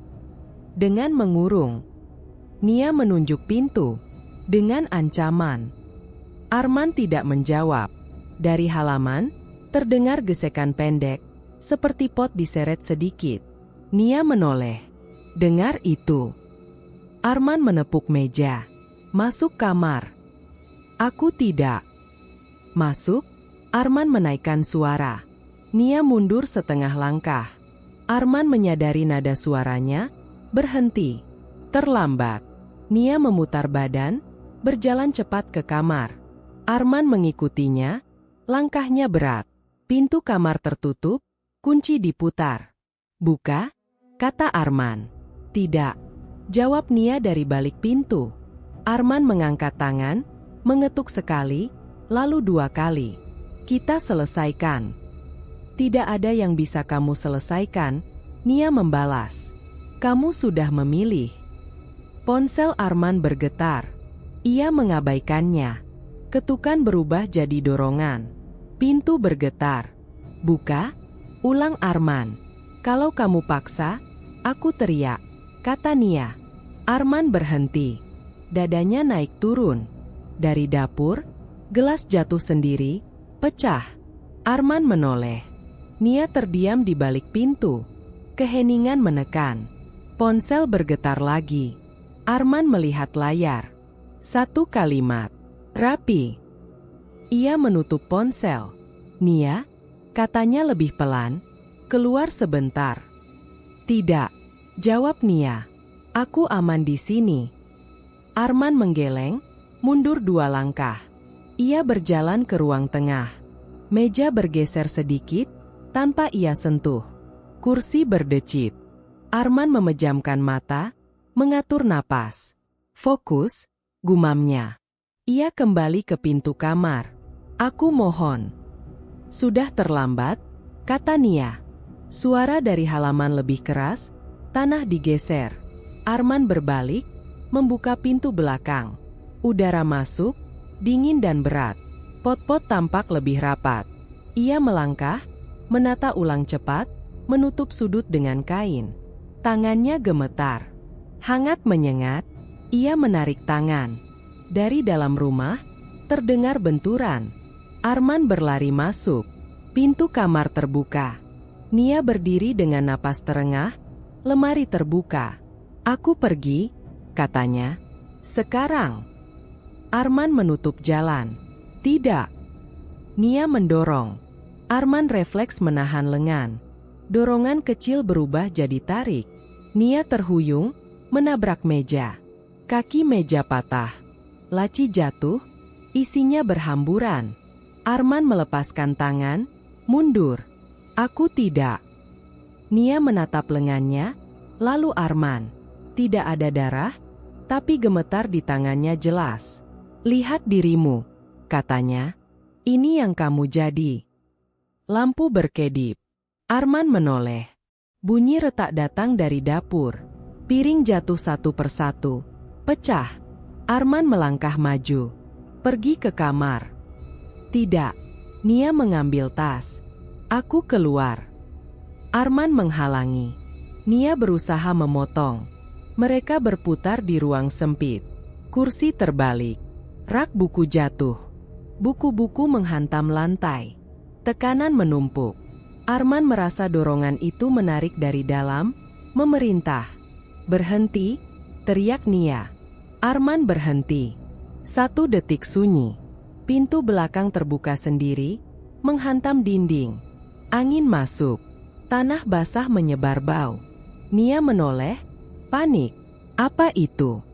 Dengan mengurung, Nia menunjuk pintu, dengan ancaman. Arman tidak menjawab. Dari halaman, terdengar gesekan pendek, seperti pot diseret sedikit. Nia menoleh. "Dengar itu." Arman menepuk meja. "Masuk kamar." "Aku tidak." "Masuk?" Arman menaikkan suara. Nia mundur setengah langkah. Arman menyadari nada suaranya, berhenti. Terlambat. Nia memutar badan, berjalan cepat ke kamar. Arman mengikutinya, langkahnya berat. Pintu kamar tertutup, kunci diputar. "Buka?" kata Arman. "Tidak," jawab Nia dari balik pintu. Arman mengangkat tangan, mengetuk sekali, lalu 2 kali. "Kita selesaikan." "Tidak ada yang bisa kamu selesaikan," Nia membalas. "Kamu sudah memilih." Ponsel Arman bergetar. Ia mengabaikannya. Ketukan berubah jadi dorongan. Pintu bergetar. "Buka," ulang Arman. "Kalau kamu paksa," aku teriak, kata Nia. Arman berhenti. Dadanya naik turun. Dari dapur, gelas jatuh sendiri, pecah. Arman menoleh. Nia terdiam di balik pintu. Keheningan menekan. Ponsel bergetar lagi. Arman melihat layar. 1 kalimat. "Rapi." Ia menutup ponsel. "Nia," katanya lebih pelan, "keluar sebentar." "Tidak," jawab Nia. "Aku aman di sini." Arman menggeleng, mundur 2 langkah. Ia berjalan ke ruang tengah. Meja bergeser sedikit, tanpa ia sentuh. Kursi berdecit. Arman memejamkan mata, mengatur napas. "Fokus," gumamnya. Ia kembali ke pintu kamar. "Aku mohon." "Sudah terlambat," kata Nia. Suara dari halaman lebih keras, tanah digeser. Arman berbalik, membuka pintu belakang. Udara masuk, dingin dan berat. Pot-pot tampak lebih rapat. Ia melangkah, menata ulang cepat, menutup sudut dengan kain. Tangannya gemetar. Hangat menyengat, ia menarik tangan. Dari dalam rumah, terdengar benturan. Arman berlari masuk. Pintu kamar terbuka. Nia berdiri dengan napas terengah, lemari terbuka. "Aku pergi," katanya. "Sekarang." Arman menutup jalan. "Tidak." Nia mendorong. Arman refleks menahan lengan. Dorongan kecil berubah jadi tarik. Nia terhuyung, menabrak meja. Kaki meja patah. Laci jatuh, isinya berhamburan. Arman melepaskan tangan, mundur. Aku tidak. Nia menatap lengannya, lalu Arman. Tidak ada darah, tapi gemetar di tangannya jelas. Lihat dirimu, katanya. Ini yang kamu jadi. Lampu berkedip. Arman menoleh. Bunyi retak datang dari dapur. Piring jatuh satu persatu. Pecah. Arman melangkah maju. Pergi ke kamar. Tidak. Nia mengambil tas. Aku keluar. Arman menghalangi. Nia berusaha memotong. Mereka berputar di ruang sempit. Kursi terbalik. Rak buku jatuh. Buku-buku menghantam lantai. Tekanan menumpuk. Arman merasa dorongan itu menarik dari dalam, memerintah. Berhenti, teriak Nia. Arman berhenti. 1 detik sunyi. Pintu belakang terbuka sendiri, menghantam dinding. Angin masuk. Tanah basah menyebar bau. Nia menoleh, panik. Apa itu?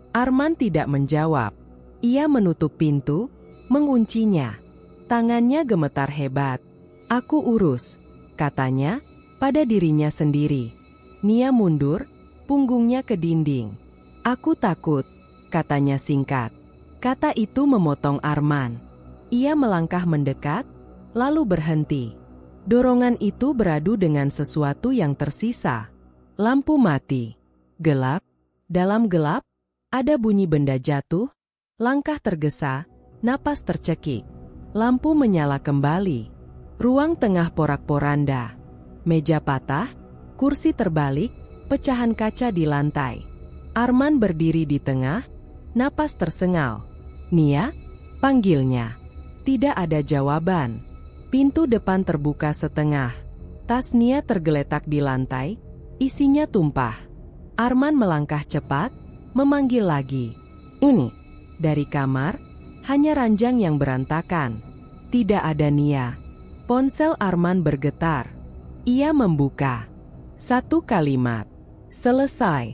Arman tidak menjawab. Ia menutup pintu, menguncinya. Tangannya gemetar hebat. Aku urus, katanya, pada dirinya sendiri. Nia mundur, punggungnya ke dinding. Aku takut, katanya singkat. Kata itu memotong Arman. Ia melangkah mendekat, lalu berhenti. Dorongan itu beradu dengan sesuatu yang tersisa. Lampu mati. Gelap. Dalam gelap, ada bunyi benda jatuh, langkah tergesa, napas tercekik. Lampu menyala kembali. Ruang tengah porak-poranda. Meja patah, kursi terbalik, pecahan kaca di lantai. Arman berdiri di tengah, napas tersengal. Nia, panggilnya. Tidak ada jawaban. Pintu depan terbuka setengah. Tas Nia tergeletak di lantai, isinya tumpah. Arman melangkah cepat, memanggil lagi. Ini. Dari kamar, hanya ranjang yang berantakan. Tidak ada Nia. Ponsel Arman bergetar. Ia membuka. 1 kalimat. Selesai.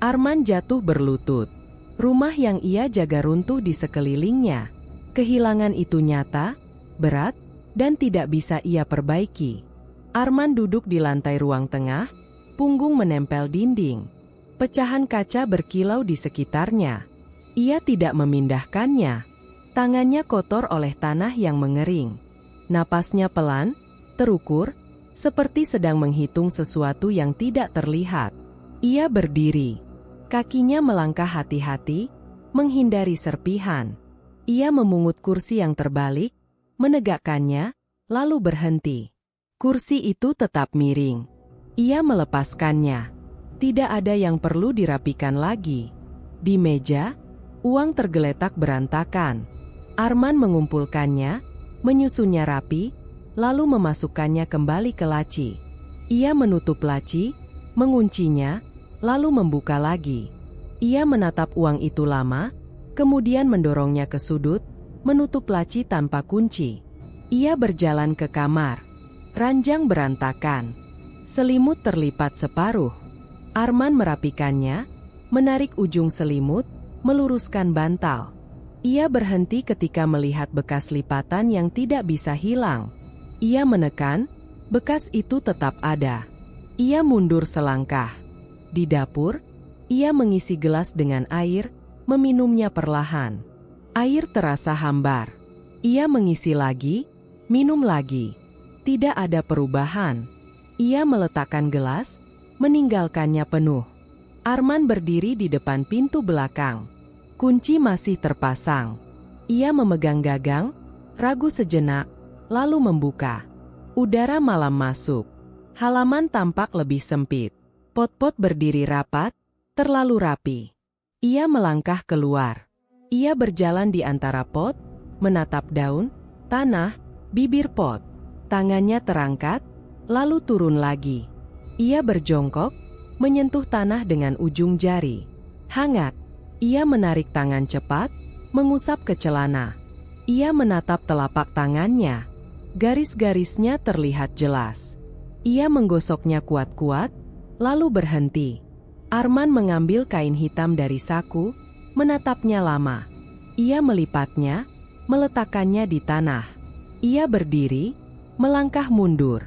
Arman jatuh berlutut. Rumah yang ia jaga runtuh di sekelilingnya. Kehilangan itu nyata, berat, dan tidak bisa ia perbaiki. Arman duduk di lantai ruang tengah, punggung menempel dinding. Pecahan kaca berkilau di sekitarnya. Ia tidak memindahkannya. Tangannya kotor oleh tanah yang mengering. Napasnya pelan, terukur, seperti sedang menghitung sesuatu yang tidak terlihat. Ia berdiri. Kakinya melangkah hati-hati, menghindari serpihan. Ia memungut kursi yang terbalik, menegakkannya, lalu berhenti. Kursi itu tetap miring. Ia melepaskannya. Tidak ada yang perlu dirapikan lagi. Di meja, uang tergeletak berantakan. Arman mengumpulkannya, menyusunnya rapi, lalu memasukkannya kembali ke laci. Ia menutup laci, menguncinya, lalu membuka lagi. Ia menatap uang itu lama, kemudian mendorongnya ke sudut, menutup laci tanpa kunci. Ia berjalan ke kamar. Ranjang berantakan. Selimut terlipat separuh. Arman merapikannya, menarik ujung selimut, meluruskan bantal. Ia berhenti ketika melihat bekas lipatan yang tidak bisa hilang. Ia menekan, bekas itu tetap ada. Ia mundur selangkah. Di dapur, ia mengisi gelas dengan air, meminumnya perlahan. Air terasa hambar. Ia mengisi lagi, minum lagi. Tidak ada perubahan. Ia meletakkan gelas, meninggalkannya penuh. Arman berdiri di depan pintu belakang. Kunci masih terpasang. Ia memegang gagang, ragu sejenak, lalu membuka. Udara malam masuk. Halaman tampak lebih sempit. Pot-pot berdiri rapat, terlalu rapi. Ia melangkah keluar. Ia berjalan di antara pot, menatap daun, tanah, bibir pot. Tangannya terangkat, lalu turun lagi. Ia berjongkok, menyentuh tanah dengan ujung jari. Hangat. Ia menarik tangan cepat, mengusap ke celana. Ia menatap telapak tangannya. Garis-garisnya terlihat jelas. Ia menggosoknya kuat-kuat, lalu berhenti. Arman mengambil kain hitam dari saku, menatapnya lama. Ia melipatnya, meletakkannya di tanah. Ia berdiri, melangkah mundur.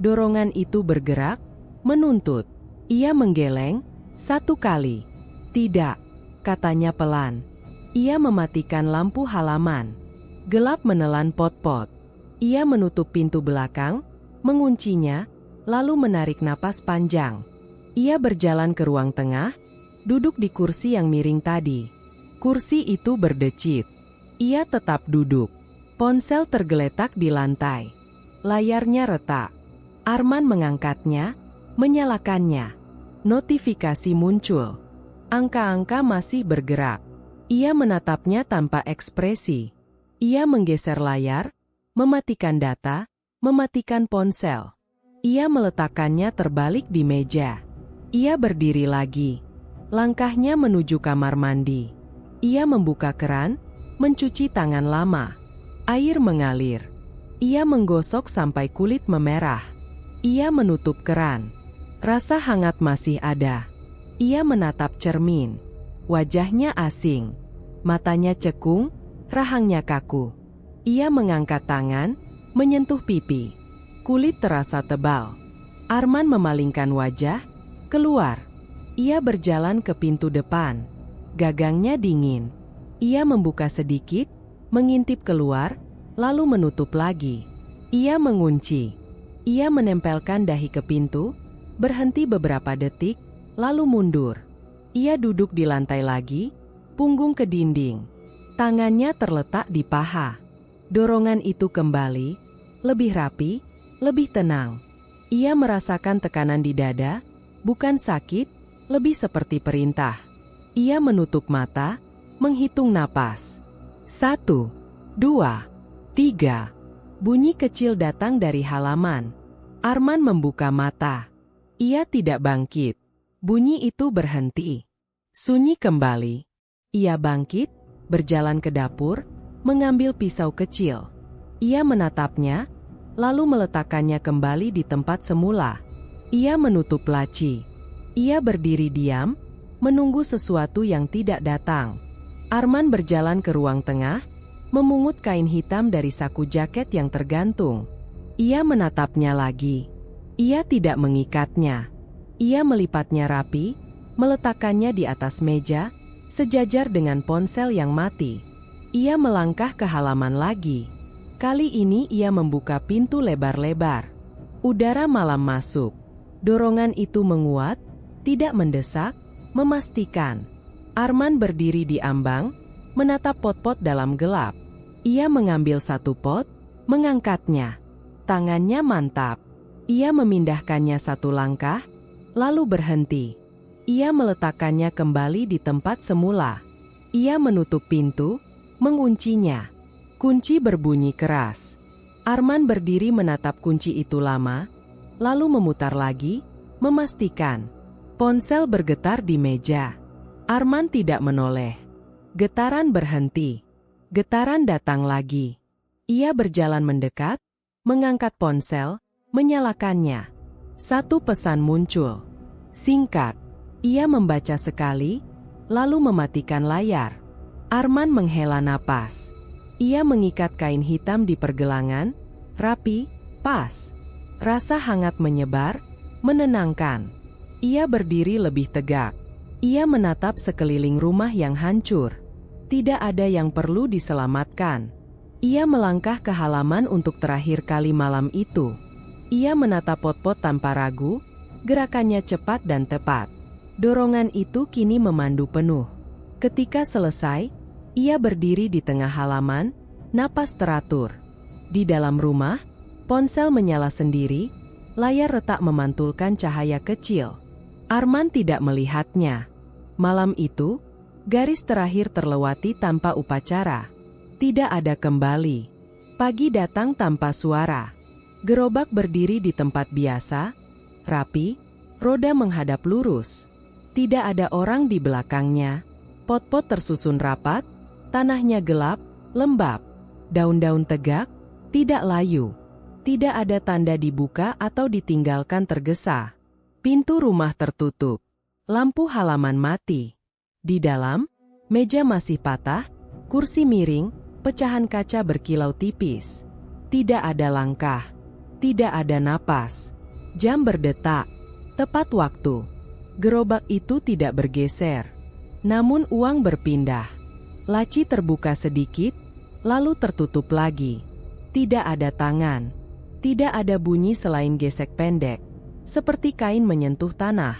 Dorongan itu bergerak, menuntut. Ia menggeleng, 1 kali. Tidak, katanya pelan. Ia mematikan lampu halaman. Gelap menelan pot-pot. Ia menutup pintu belakang, menguncinya, lalu menarik napas panjang. Ia berjalan ke ruang tengah, duduk di kursi yang miring tadi. Kursi itu berdecit. Ia tetap duduk. Ponsel tergeletak di lantai. Layarnya retak. Arman mengangkatnya, menyalakannya. Notifikasi muncul. Angka-angka masih bergerak. Ia menatapnya tanpa ekspresi. Ia menggeser layar, mematikan data, mematikan ponsel. Ia meletakkannya terbalik di meja. Ia berdiri lagi. Langkahnya menuju kamar mandi. Ia membuka keran, mencuci tangan lama. Air mengalir. Ia menggosok sampai kulit memerah. Ia menutup keran. Rasa hangat masih ada. Ia menatap cermin. Wajahnya asing. Matanya cekung, rahangnya kaku. Ia mengangkat tangan, menyentuh pipi. Kulit terasa tebal. Arman memalingkan wajah, keluar. Ia berjalan ke pintu depan. Gagangnya dingin. Ia membuka sedikit, mengintip keluar, lalu menutup lagi. Ia mengunci. Ia menempelkan dahi ke pintu, berhenti beberapa detik, lalu mundur. Ia duduk di lantai lagi, punggung ke dinding. Tangannya terletak di paha. Dorongan itu kembali, lebih rapi, lebih tenang. Ia merasakan tekanan di dada, bukan sakit, lebih seperti perintah. Ia menutup mata, menghitung napas. 1, 2, 3. Bunyi kecil datang dari halaman. Arman membuka mata. Ia tidak bangkit. Bunyi itu berhenti. Sunyi kembali. Ia bangkit, berjalan ke dapur, mengambil pisau kecil. Ia menatapnya, lalu meletakkannya kembali di tempat semula. Ia menutup laci. Ia berdiri diam, menunggu sesuatu yang tidak datang. Arman berjalan ke ruang tengah, memungut kain hitam dari saku jaket yang tergantung. Ia menatapnya lagi. Ia tidak mengikatnya. Ia melipatnya rapi, meletakkannya di atas meja, sejajar dengan ponsel yang mati. Ia melangkah ke halaman lagi. Kali ini ia membuka pintu lebar-lebar. Udara malam masuk. Dorongan itu menguat, tidak mendesak, memastikan. Arman berdiri di ambang, menatap pot-pot dalam gelap. Ia mengambil 1 pot, mengangkatnya. Tangannya mantap. Ia memindahkannya 1 langkah, lalu berhenti. Ia meletakkannya kembali di tempat semula. Ia menutup pintu, menguncinya. Kunci berbunyi keras. Arman berdiri menatap kunci itu lama, lalu memutar lagi, memastikan. Ponsel bergetar di meja. Arman tidak menoleh. Getaran berhenti. Getaran datang lagi. Ia berjalan mendekat, mengangkat ponsel, menyalakannya. 1 pesan muncul. Singkat. Ia membaca sekali, lalu mematikan layar. Arman menghela napas. Ia mengikat kain hitam di pergelangan, rapi, pas. Rasa hangat menyebar, menenangkan. Ia berdiri lebih tegak. Ia menatap sekeliling rumah yang hancur. Tidak ada yang perlu diselamatkan. Ia melangkah ke halaman untuk terakhir kali malam itu. Ia menatap pot-pot tanpa ragu, gerakannya cepat dan tepat. Dorongan itu kini memandu penuh. Ketika selesai, ia berdiri di tengah halaman, napas teratur. Di dalam rumah, ponsel menyala sendiri, layar retak memantulkan cahaya kecil. Arman tidak melihatnya. Malam itu, garis terakhir terlewati tanpa upacara. Tidak ada kembali. Pagi datang tanpa suara. Gerobak berdiri di tempat biasa, rapi, roda menghadap lurus. Tidak ada orang di belakangnya. Pot-pot tersusun rapat, tanahnya gelap, lembab. Daun-daun tegak, tidak layu. Tidak ada tanda dibuka atau ditinggalkan tergesa. Pintu rumah tertutup. Lampu halaman mati. Di dalam, Meja masih patah, kursi miring, pecahan kaca berkilau tipis. Tidak ada langkah, tidak ada napas. Jam berdetak, tepat waktu. Gerobak itu tidak bergeser, namun uang berpindah. Laci terbuka sedikit, lalu tertutup lagi. Tidak ada tangan, tidak ada bunyi selain gesek pendek, seperti kain menyentuh tanah.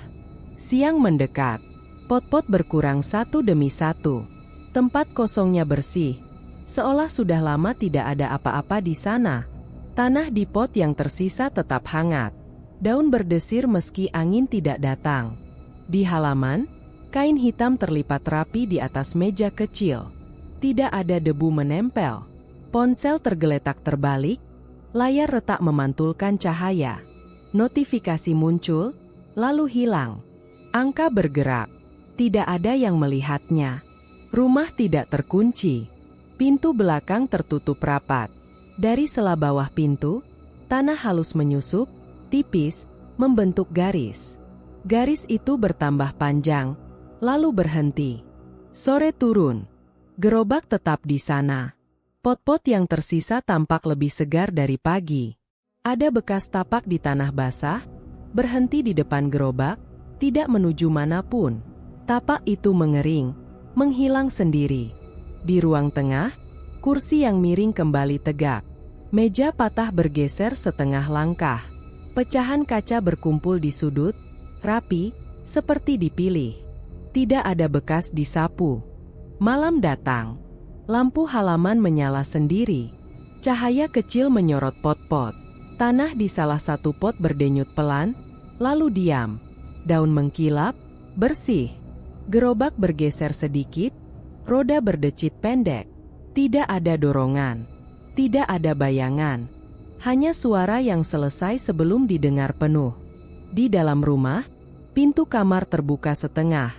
Siang mendekat, pot-pot berkurang satu demi satu. Tempat kosongnya bersih, seolah sudah lama tidak ada apa-apa di sana. Tanah di pot yang tersisa tetap hangat. Daun berdesir meski angin tidak datang. Di halaman, kain hitam terlipat rapi di atas meja kecil. Tidak ada debu menempel. Ponsel tergeletak terbalik, layar retak memantulkan cahaya. Notifikasi muncul, lalu hilang. Angka bergerak. Tidak ada yang melihatnya. Rumah tidak terkunci. Pintu belakang tertutup rapat. Dari sela bawah pintu, tanah halus menyusup, tipis, membentuk garis. Garis itu bertambah panjang, lalu berhenti. Sore turun. Gerobak tetap di sana. Pot-pot yang tersisa tampak lebih segar dari pagi. Ada bekas tapak di tanah basah, berhenti di depan gerobak, tidak menuju manapun. Tapak itu mengering, menghilang sendiri. Di ruang tengah, kursi yang miring kembali tegak. Meja patah bergeser setengah langkah. Pecahan kaca berkumpul di sudut, rapi, seperti dipilih. Tidak ada bekas disapu. Malam datang. Lampu halaman menyala sendiri. Cahaya kecil menyorot pot-pot. Tanah di salah satu pot berdenyut pelan, lalu diam. Daun mengkilap, bersih. Gerobak bergeser sedikit, roda berdecit pendek. Tidak ada dorongan, tidak ada bayangan. Hanya suara yang selesai sebelum didengar penuh. Di dalam rumah, pintu kamar terbuka setengah.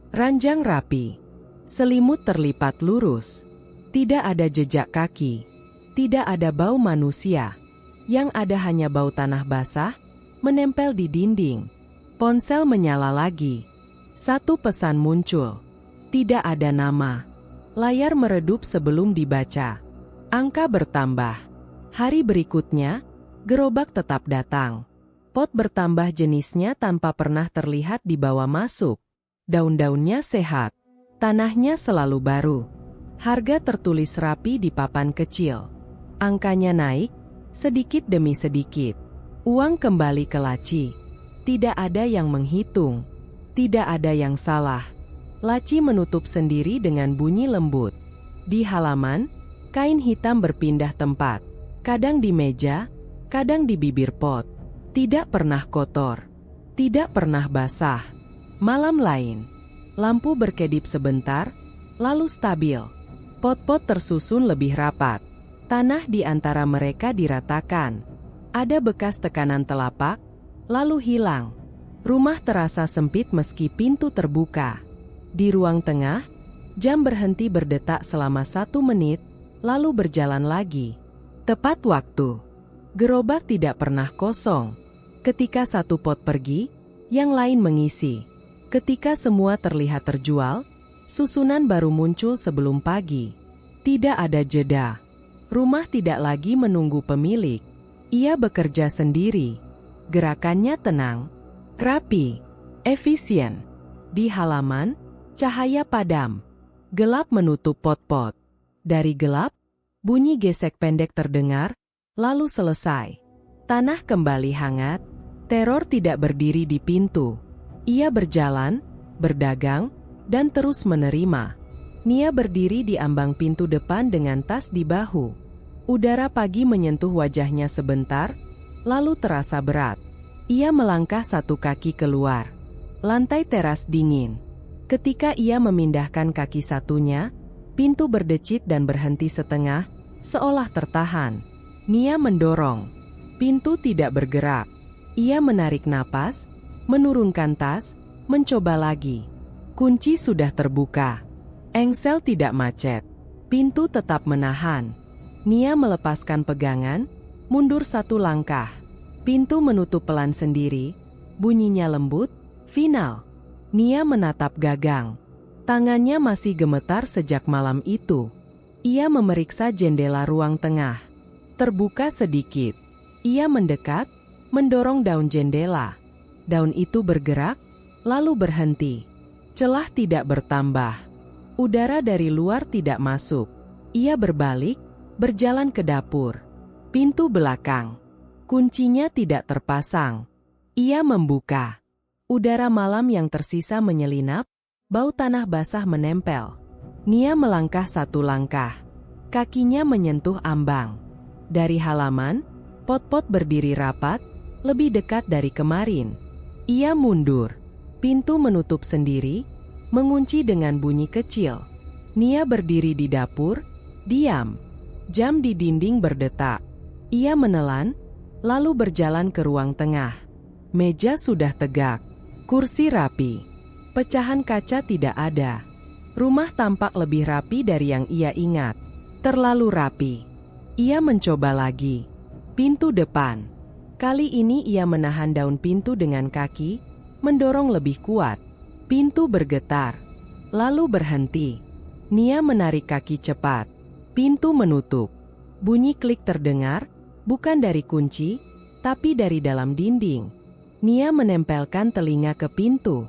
Ranjang rapi. Selimut terlipat lurus. Tidak ada jejak kaki. Tidak ada bau manusia. Yang ada hanya bau tanah basah, menempel di dinding. Ponsel menyala lagi. Satu pesan muncul. Tidak ada nama. Layar meredup sebelum dibaca. Angka bertambah. Hari berikutnya, gerobak tetap datang. Pot bertambah jenisnya tanpa pernah terlihat dibawa masuk. Daun-daunnya sehat. Tanahnya selalu baru. Harga tertulis rapi di papan kecil. Angkanya naik, sedikit demi sedikit. Uang kembali ke laci. Tidak ada yang menghitung. Tidak ada yang salah. Laci menutup sendiri dengan bunyi lembut. Di halaman, kain hitam berpindah tempat. Kadang di meja, kadang di bibir pot. Tidak pernah kotor. Tidak pernah basah. Malam lain. Lampu berkedip sebentar, lalu stabil. Pot-pot tersusun lebih rapat. Tanah di antara mereka diratakan. Ada bekas tekanan telapak, lalu hilang. Rumah terasa sempit meski pintu terbuka. Di ruang tengah, jam berhenti berdetak selama 1 menit, lalu berjalan lagi. Tepat waktu. Gerobak tidak pernah kosong. Ketika satu pot pergi, yang lain mengisi. Ketika semua terlihat terjual, susunan baru muncul sebelum pagi. Tidak ada jeda. Rumah tidak lagi menunggu pemilik. Ia bekerja sendiri. Gerakannya tenang. Rapi, efisien. Di halaman, cahaya padam. Gelap menutup pot-pot. Dari gelap, bunyi gesek pendek terdengar, lalu selesai. Tanah kembali hangat. Teror tidak berdiri di pintu. Ia berjalan, berdagang, dan terus menerima. Nia berdiri di ambang pintu depan dengan tas di bahu. Udara pagi menyentuh wajahnya sebentar, lalu terasa berat. Ia melangkah 1 kaki keluar. Lantai teras dingin. Ketika ia memindahkan kaki satunya, pintu berdecit dan berhenti setengah, seolah tertahan. Nia mendorong. Pintu tidak bergerak. Ia menarik napas, menurunkan tas, mencoba lagi. Kunci sudah terbuka. Engsel tidak macet. Pintu tetap menahan. Nia melepaskan pegangan, mundur 1 langkah. Pintu menutup pelan sendiri, bunyinya lembut, final. Nia menatap gagang. Tangannya masih gemetar sejak malam itu. Ia memeriksa jendela ruang tengah. Terbuka sedikit. Ia mendekat, mendorong daun jendela. Daun itu bergerak, lalu berhenti. Celah tidak bertambah. Udara dari luar tidak masuk. Ia berbalik, berjalan ke dapur. Pintu belakang. Kuncinya tidak terpasang. Ia membuka. Udara malam yang tersisa menyelinap, bau tanah basah menempel. Nia melangkah satu langkah. Kakinya menyentuh ambang. Dari halaman, pot-pot berdiri rapat, lebih dekat dari kemarin. Ia mundur. Pintu menutup sendiri, mengunci dengan bunyi kecil. Nia berdiri di dapur, diam. Jam di dinding berdetak. Ia menelan, lalu berjalan ke ruang tengah. Meja sudah tegak. Kursi rapi. Pecahan kaca tidak ada. Rumah tampak lebih rapi dari yang ia ingat. Terlalu rapi. Ia mencoba lagi. Pintu depan. Kali ini ia menahan daun pintu dengan kaki, mendorong lebih kuat. Pintu bergetar. Lalu berhenti. Nia menarik kaki cepat. Pintu menutup. Bunyi klik terdengar, bukan dari kunci, tapi dari dalam dinding. Nia menempelkan telinga ke pintu.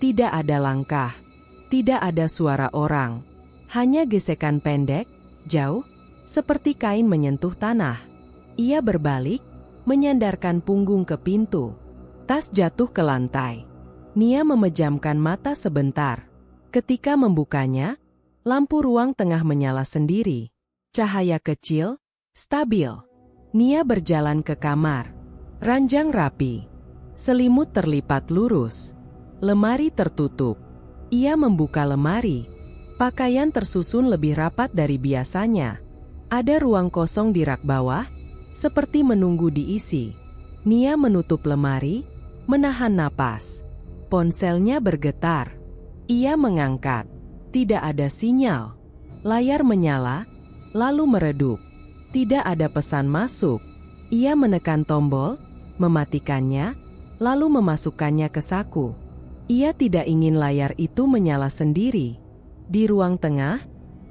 Tidak ada langkah. Tidak ada suara orang. Hanya gesekan pendek, jauh, seperti kain menyentuh tanah. Ia berbalik, menyandarkan punggung ke pintu. Tas jatuh ke lantai. Nia memejamkan mata sebentar. Ketika membukanya, lampu ruang tengah menyala sendiri. Cahaya kecil, stabil. Nia berjalan ke kamar. Ranjang rapi. Selimut terlipat lurus. Lemari tertutup. Ia membuka lemari. Pakaian tersusun lebih rapat dari biasanya. Ada ruang kosong di rak bawah, seperti menunggu diisi. Nia menutup lemari, menahan napas. Ponselnya bergetar. Ia mengangkat. Tidak ada sinyal. Layar menyala, lalu meredup. Tidak ada pesan masuk. Ia menekan tombol, mematikannya, lalu memasukkannya ke saku. Ia tidak ingin layar itu menyala sendiri. Di ruang tengah,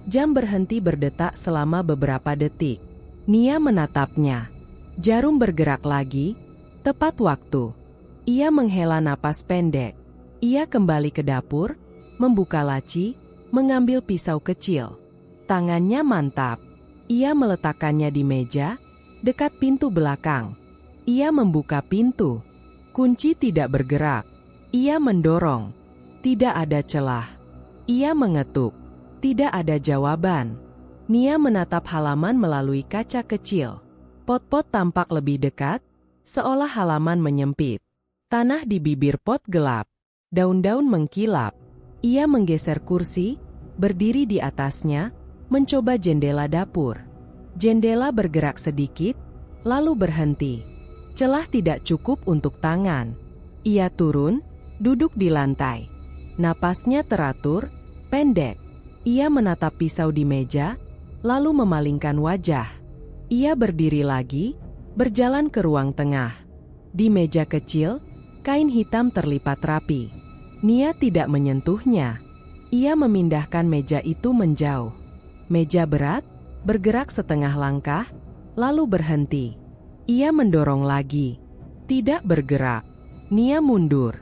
jam berhenti berdetak selama beberapa detik. Nia menatapnya. Jarum bergerak lagi, tepat waktu. Ia menghela napas pendek. Ia kembali ke dapur, membuka laci, mengambil pisau kecil. Tangannya mantap. Ia meletakkannya di meja, dekat pintu belakang. Ia membuka pintu. Kunci tidak bergerak. Ia mendorong. Tidak ada celah. Ia mengetuk. Tidak ada jawaban. Nia menatap halaman melalui kaca kecil. Pot-pot tampak lebih dekat, seolah halaman menyempit. Tanah di bibir pot gelap. Daun-daun mengkilap. Ia menggeser kursi, berdiri di atasnya, mencoba jendela dapur. Jendela bergerak sedikit, lalu berhenti. Celah tidak cukup untuk tangan. Ia turun, duduk di lantai. Napasnya teratur, pendek. Ia menatap pisau di meja, lalu memalingkan wajah. Ia berdiri lagi, berjalan ke ruang tengah. Di meja kecil, kain hitam terlipat rapi. Nia tidak menyentuhnya. Ia memindahkan meja itu menjauh. Meja berat, bergerak setengah langkah, lalu berhenti. Ia mendorong lagi. Tidak bergerak. Nia mundur.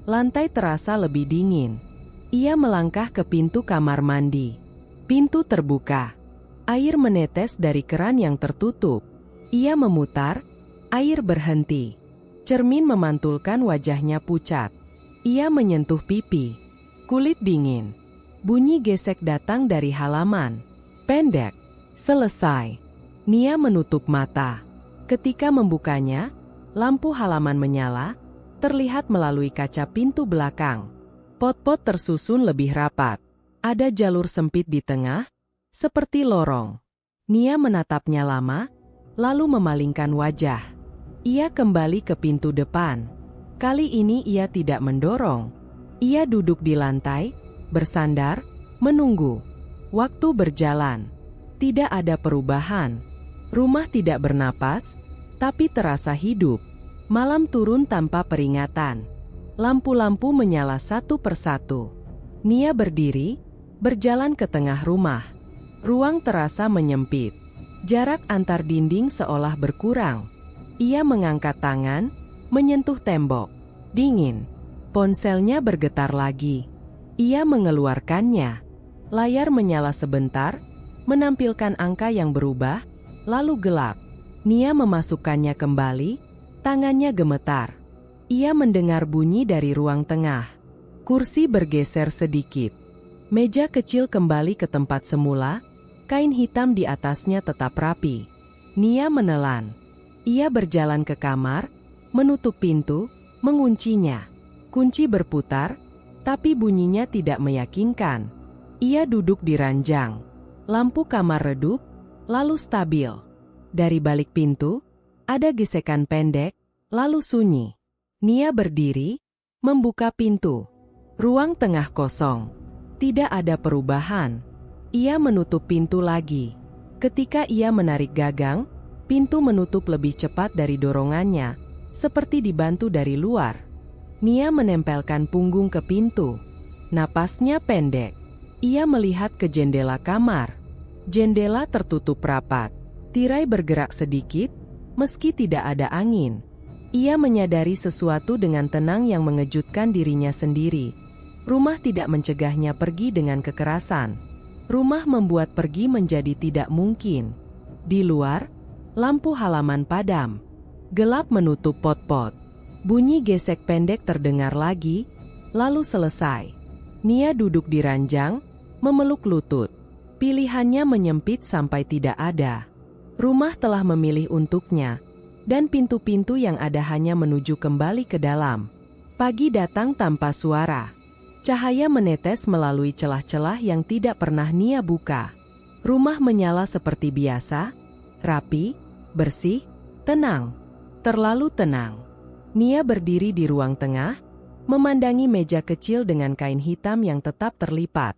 Lantai terasa lebih dingin. Ia melangkah ke pintu kamar mandi. Pintu terbuka. Air menetes dari keran yang tertutup. Ia memutar, air berhenti. Cermin memantulkan wajahnya pucat. Ia menyentuh pipi. Kulit dingin. Bunyi gesek datang dari halaman. Pendek. Selesai. Nia menutup mata. Ketika membukanya, lampu halaman menyala, terlihat melalui kaca pintu belakang. Pot-pot tersusun lebih rapat. Ada jalur sempit di tengah, seperti lorong. Nia menatapnya lama, lalu memalingkan wajah. Ia kembali ke pintu depan. Kali ini ia tidak mendorong. Ia duduk di lantai, bersandar, menunggu. Waktu berjalan. Tidak ada perubahan. Rumah tidak bernapas, tapi terasa hidup. Malam turun tanpa peringatan. Lampu-lampu menyala satu persatu. Nia berdiri, berjalan ke tengah rumah. Ruang terasa menyempit. Jarak antar dinding seolah berkurang. Ia mengangkat tangan, menyentuh tembok. Dingin. Ponselnya bergetar lagi. Ia mengeluarkannya. Layar menyala sebentar, menampilkan angka yang berubah, lalu gelap. Nia memasukkannya kembali, tangannya gemetar. Ia mendengar bunyi dari ruang tengah. Kursi bergeser sedikit. Meja kecil kembali ke tempat semula, kain hitam di atasnya tetap rapi. Nia menelan. Ia berjalan ke kamar, menutup pintu, menguncinya. Kunci berputar, tapi bunyinya tidak meyakinkan. Ia duduk di ranjang. Lampu kamar redup, lalu stabil. Dari balik pintu, ada gesekan pendek, lalu sunyi. Nia berdiri, membuka pintu. Ruang tengah kosong. Tidak ada perubahan. Ia menutup pintu lagi. Ketika ia menarik gagang, pintu menutup lebih cepat dari dorongannya, seperti dibantu dari luar. Nia menempelkan punggung ke pintu. Napasnya pendek. Ia melihat ke jendela kamar. Jendela tertutup rapat. Tirai bergerak sedikit, meski tidak ada angin. Ia menyadari sesuatu dengan tenang yang mengejutkan dirinya sendiri. Rumah tidak mencegahnya pergi dengan kekerasan. Rumah membuat pergi menjadi tidak mungkin. Di luar, lampu halaman padam. Gelap menutup pot-pot. Bunyi gesek pendek terdengar lagi, lalu selesai. Nia duduk di ranjang, memeluk lutut. Pilihannya menyempit sampai tidak ada. Rumah telah memilih untuknya, dan pintu-pintu yang ada hanya menuju kembali ke dalam. Pagi datang tanpa suara. Cahaya menetes melalui celah-celah yang tidak pernah Nia buka. Rumah menyala seperti biasa, rapi, bersih, tenang. Terlalu tenang. Nia berdiri di ruang tengah, memandangi meja kecil dengan kain hitam yang tetap terlipat.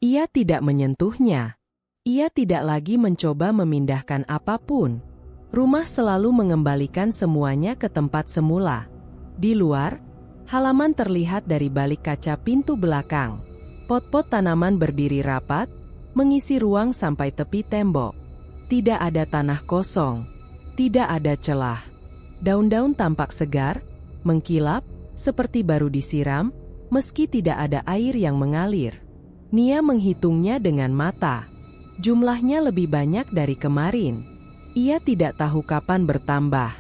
Ia tidak menyentuhnya. Ia tidak lagi mencoba memindahkan apapun. Rumah selalu mengembalikan semuanya ke tempat semula. Di luar, halaman terlihat dari balik kaca pintu belakang. Pot-pot tanaman berdiri rapat, mengisi ruang sampai tepi tembok. Tidak ada tanah kosong. Tidak ada celah. Daun-daun tampak segar, mengkilap, seperti baru disiram, meski tidak ada air yang mengalir. Nia menghitungnya dengan mata. Jumlahnya lebih banyak dari kemarin. Ia tidak tahu kapan bertambah.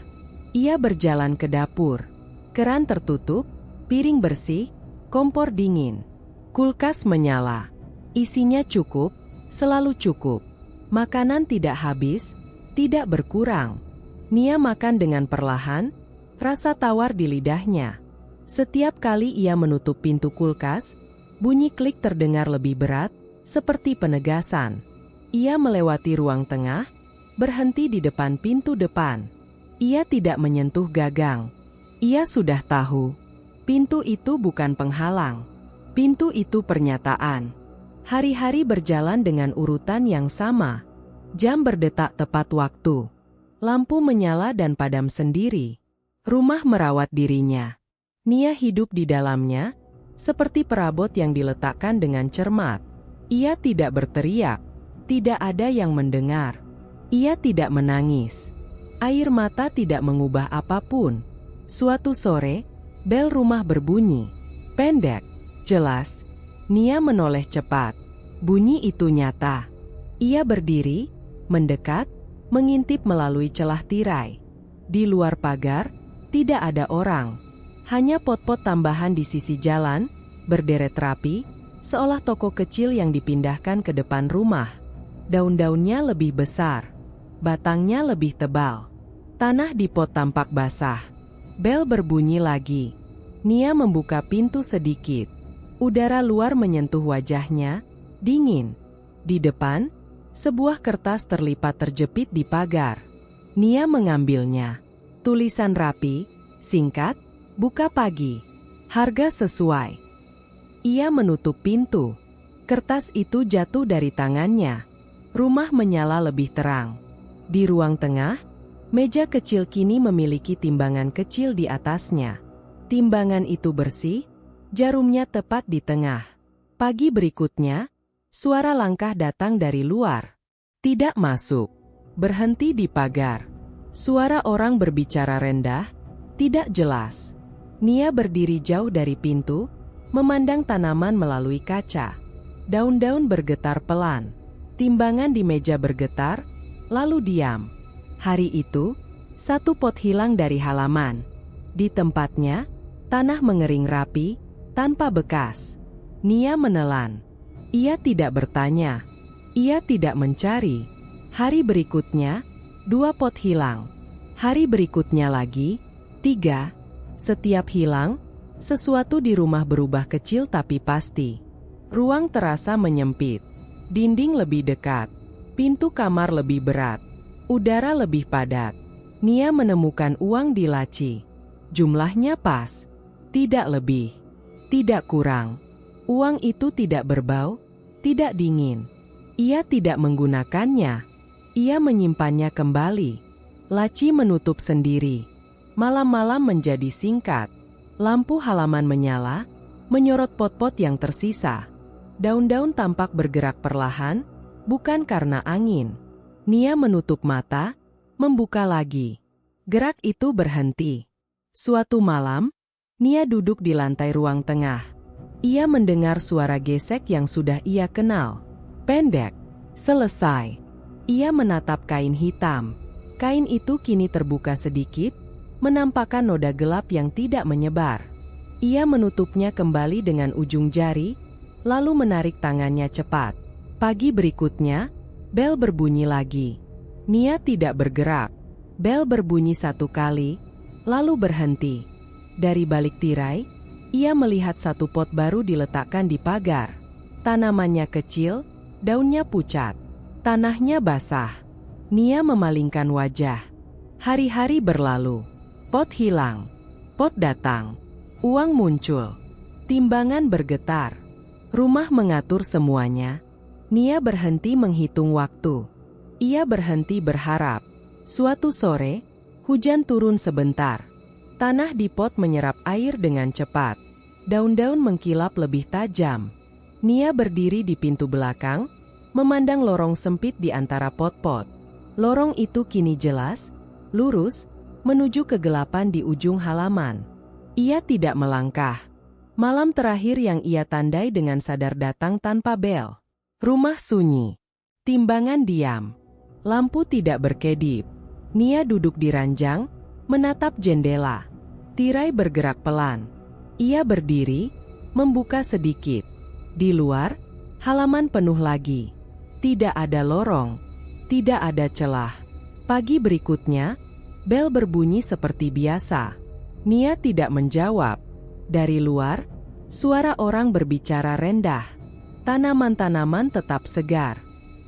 Ia berjalan ke dapur. Keran tertutup, piring bersih, kompor dingin. Kulkas menyala. Isinya cukup, selalu cukup. Makanan tidak habis, tidak berkurang. Nia makan dengan perlahan, rasa tawar di lidahnya. Setiap kali ia menutup pintu kulkas, bunyi klik terdengar lebih berat, seperti penegasan. Ia melewati ruang tengah, berhenti di depan pintu depan. Ia tidak menyentuh gagang. Ia sudah tahu. Pintu itu bukan penghalang. Pintu itu pernyataan. Hari-hari berjalan dengan urutan yang sama. Jam berdetak tepat waktu. Lampu menyala dan padam sendiri. Rumah merawat dirinya. Nia hidup di dalamnya, seperti perabot yang diletakkan dengan cermat. Ia tidak berteriak. Tidak ada yang mendengar. Ia tidak menangis. Air mata tidak mengubah apapun. Suatu sore, bel rumah berbunyi. Pendek, jelas. Nia menoleh cepat. Bunyi itu nyata. Ia berdiri, mendekat, mengintip melalui celah tirai. Di luar pagar, tidak ada orang. Hanya pot-pot tambahan di sisi jalan, berderet rapi, seolah toko kecil yang dipindahkan ke depan rumah. Daun-daunnya lebih besar. Batangnya lebih tebal. Tanah di pot tampak basah. Bel berbunyi lagi. Nia membuka pintu sedikit. Udara luar menyentuh wajahnya, dingin. Di depan, sebuah kertas terlipat terjepit di pagar. Nia mengambilnya. Tulisan rapi, singkat, buka pagi. Harga sesuai. Ia menutup pintu. Kertas itu jatuh dari tangannya. Rumah menyala lebih terang. Di ruang tengah, meja kecil kini memiliki timbangan kecil di atasnya. Timbangan itu bersih, jarumnya tepat di tengah. Pagi berikutnya, suara langkah datang dari luar. Tidak masuk. Berhenti di pagar. Suara orang berbicara rendah, tidak jelas. Nia berdiri jauh dari pintu, memandang tanaman melalui kaca. Daun-daun bergetar pelan. Timbangan di meja bergetar, lalu diam. Hari itu, satu pot hilang dari halaman. Di tempatnya, tanah mengering rapi, tanpa bekas. Nia menelan. Ia tidak bertanya. Ia tidak mencari. Hari berikutnya, 2 pot hilang. Hari berikutnya lagi, 3. Setiap hilang, sesuatu di rumah berubah kecil tapi pasti. Ruang terasa menyempit. Dinding lebih dekat. Pintu kamar lebih berat. Udara lebih padat. Nia menemukan uang di laci. Jumlahnya pas. Tidak lebih. Tidak kurang. Uang itu tidak berbau, tidak dingin. Ia tidak menggunakannya. Ia menyimpannya kembali. Laci menutup sendiri. Malam-malam menjadi singkat. Lampu halaman menyala, menyorot pot-pot yang tersisa. Daun-daun tampak bergerak perlahan, bukan karena angin. Nia menutup mata, membuka lagi. Gerak itu berhenti. Suatu malam, Nia duduk di lantai ruang tengah. Ia mendengar suara gesek yang sudah ia kenal. Pendek. Selesai. Ia menatap kain hitam. Kain itu kini terbuka sedikit, menampakkan noda gelap yang tidak menyebar. Ia menutupnya kembali dengan ujung jari, lalu menarik tangannya cepat. Pagi berikutnya, bel berbunyi lagi. Nia tidak bergerak. Bel berbunyi 1 kali, lalu berhenti. Dari balik tirai, ia melihat 1 pot baru diletakkan di pagar. Tanamannya kecil, daunnya pucat. Tanahnya basah. Nia memalingkan wajah. Hari-hari berlalu. Pot hilang. Pot datang. Uang muncul. Timbangan bergetar. Rumah mengatur semuanya. Nia berhenti menghitung waktu. Ia berhenti berharap. Suatu sore, hujan turun sebentar. Tanah di pot menyerap air dengan cepat. Daun-daun mengkilap lebih tajam. Nia berdiri di pintu belakang, memandang lorong sempit di antara pot-pot. Lorong itu kini jelas, lurus, menuju kegelapan di ujung halaman. Ia tidak melangkah. Malam terakhir yang ia tandai dengan sadar datang tanpa bel. Rumah sunyi. Timbangan diam. Lampu tidak berkedip. Nia duduk di ranjang, menatap jendela. Tirai bergerak pelan. Ia berdiri, membuka sedikit. Di luar, halaman penuh lagi. Tidak ada lorong, tidak ada celah. Pagi berikutnya, bel berbunyi seperti biasa. Nia tidak menjawab. Dari luar, suara orang berbicara rendah. Tanaman-tanaman tetap segar.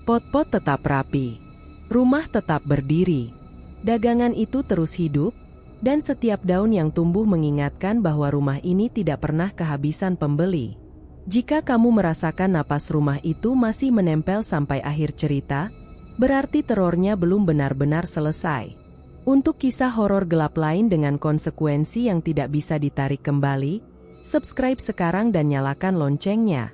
Pot-pot tetap rapi. Rumah tetap berdiri. Dagangan itu terus hidup, dan setiap daun yang tumbuh mengingatkan bahwa rumah ini tidak pernah kehabisan pembeli. Jika kamu merasakan napas rumah itu masih menempel sampai akhir cerita, berarti terornya belum benar-benar selesai. Untuk kisah horor gelap lain dengan konsekuensi yang tidak bisa ditarik kembali, subscribe sekarang dan nyalakan loncengnya.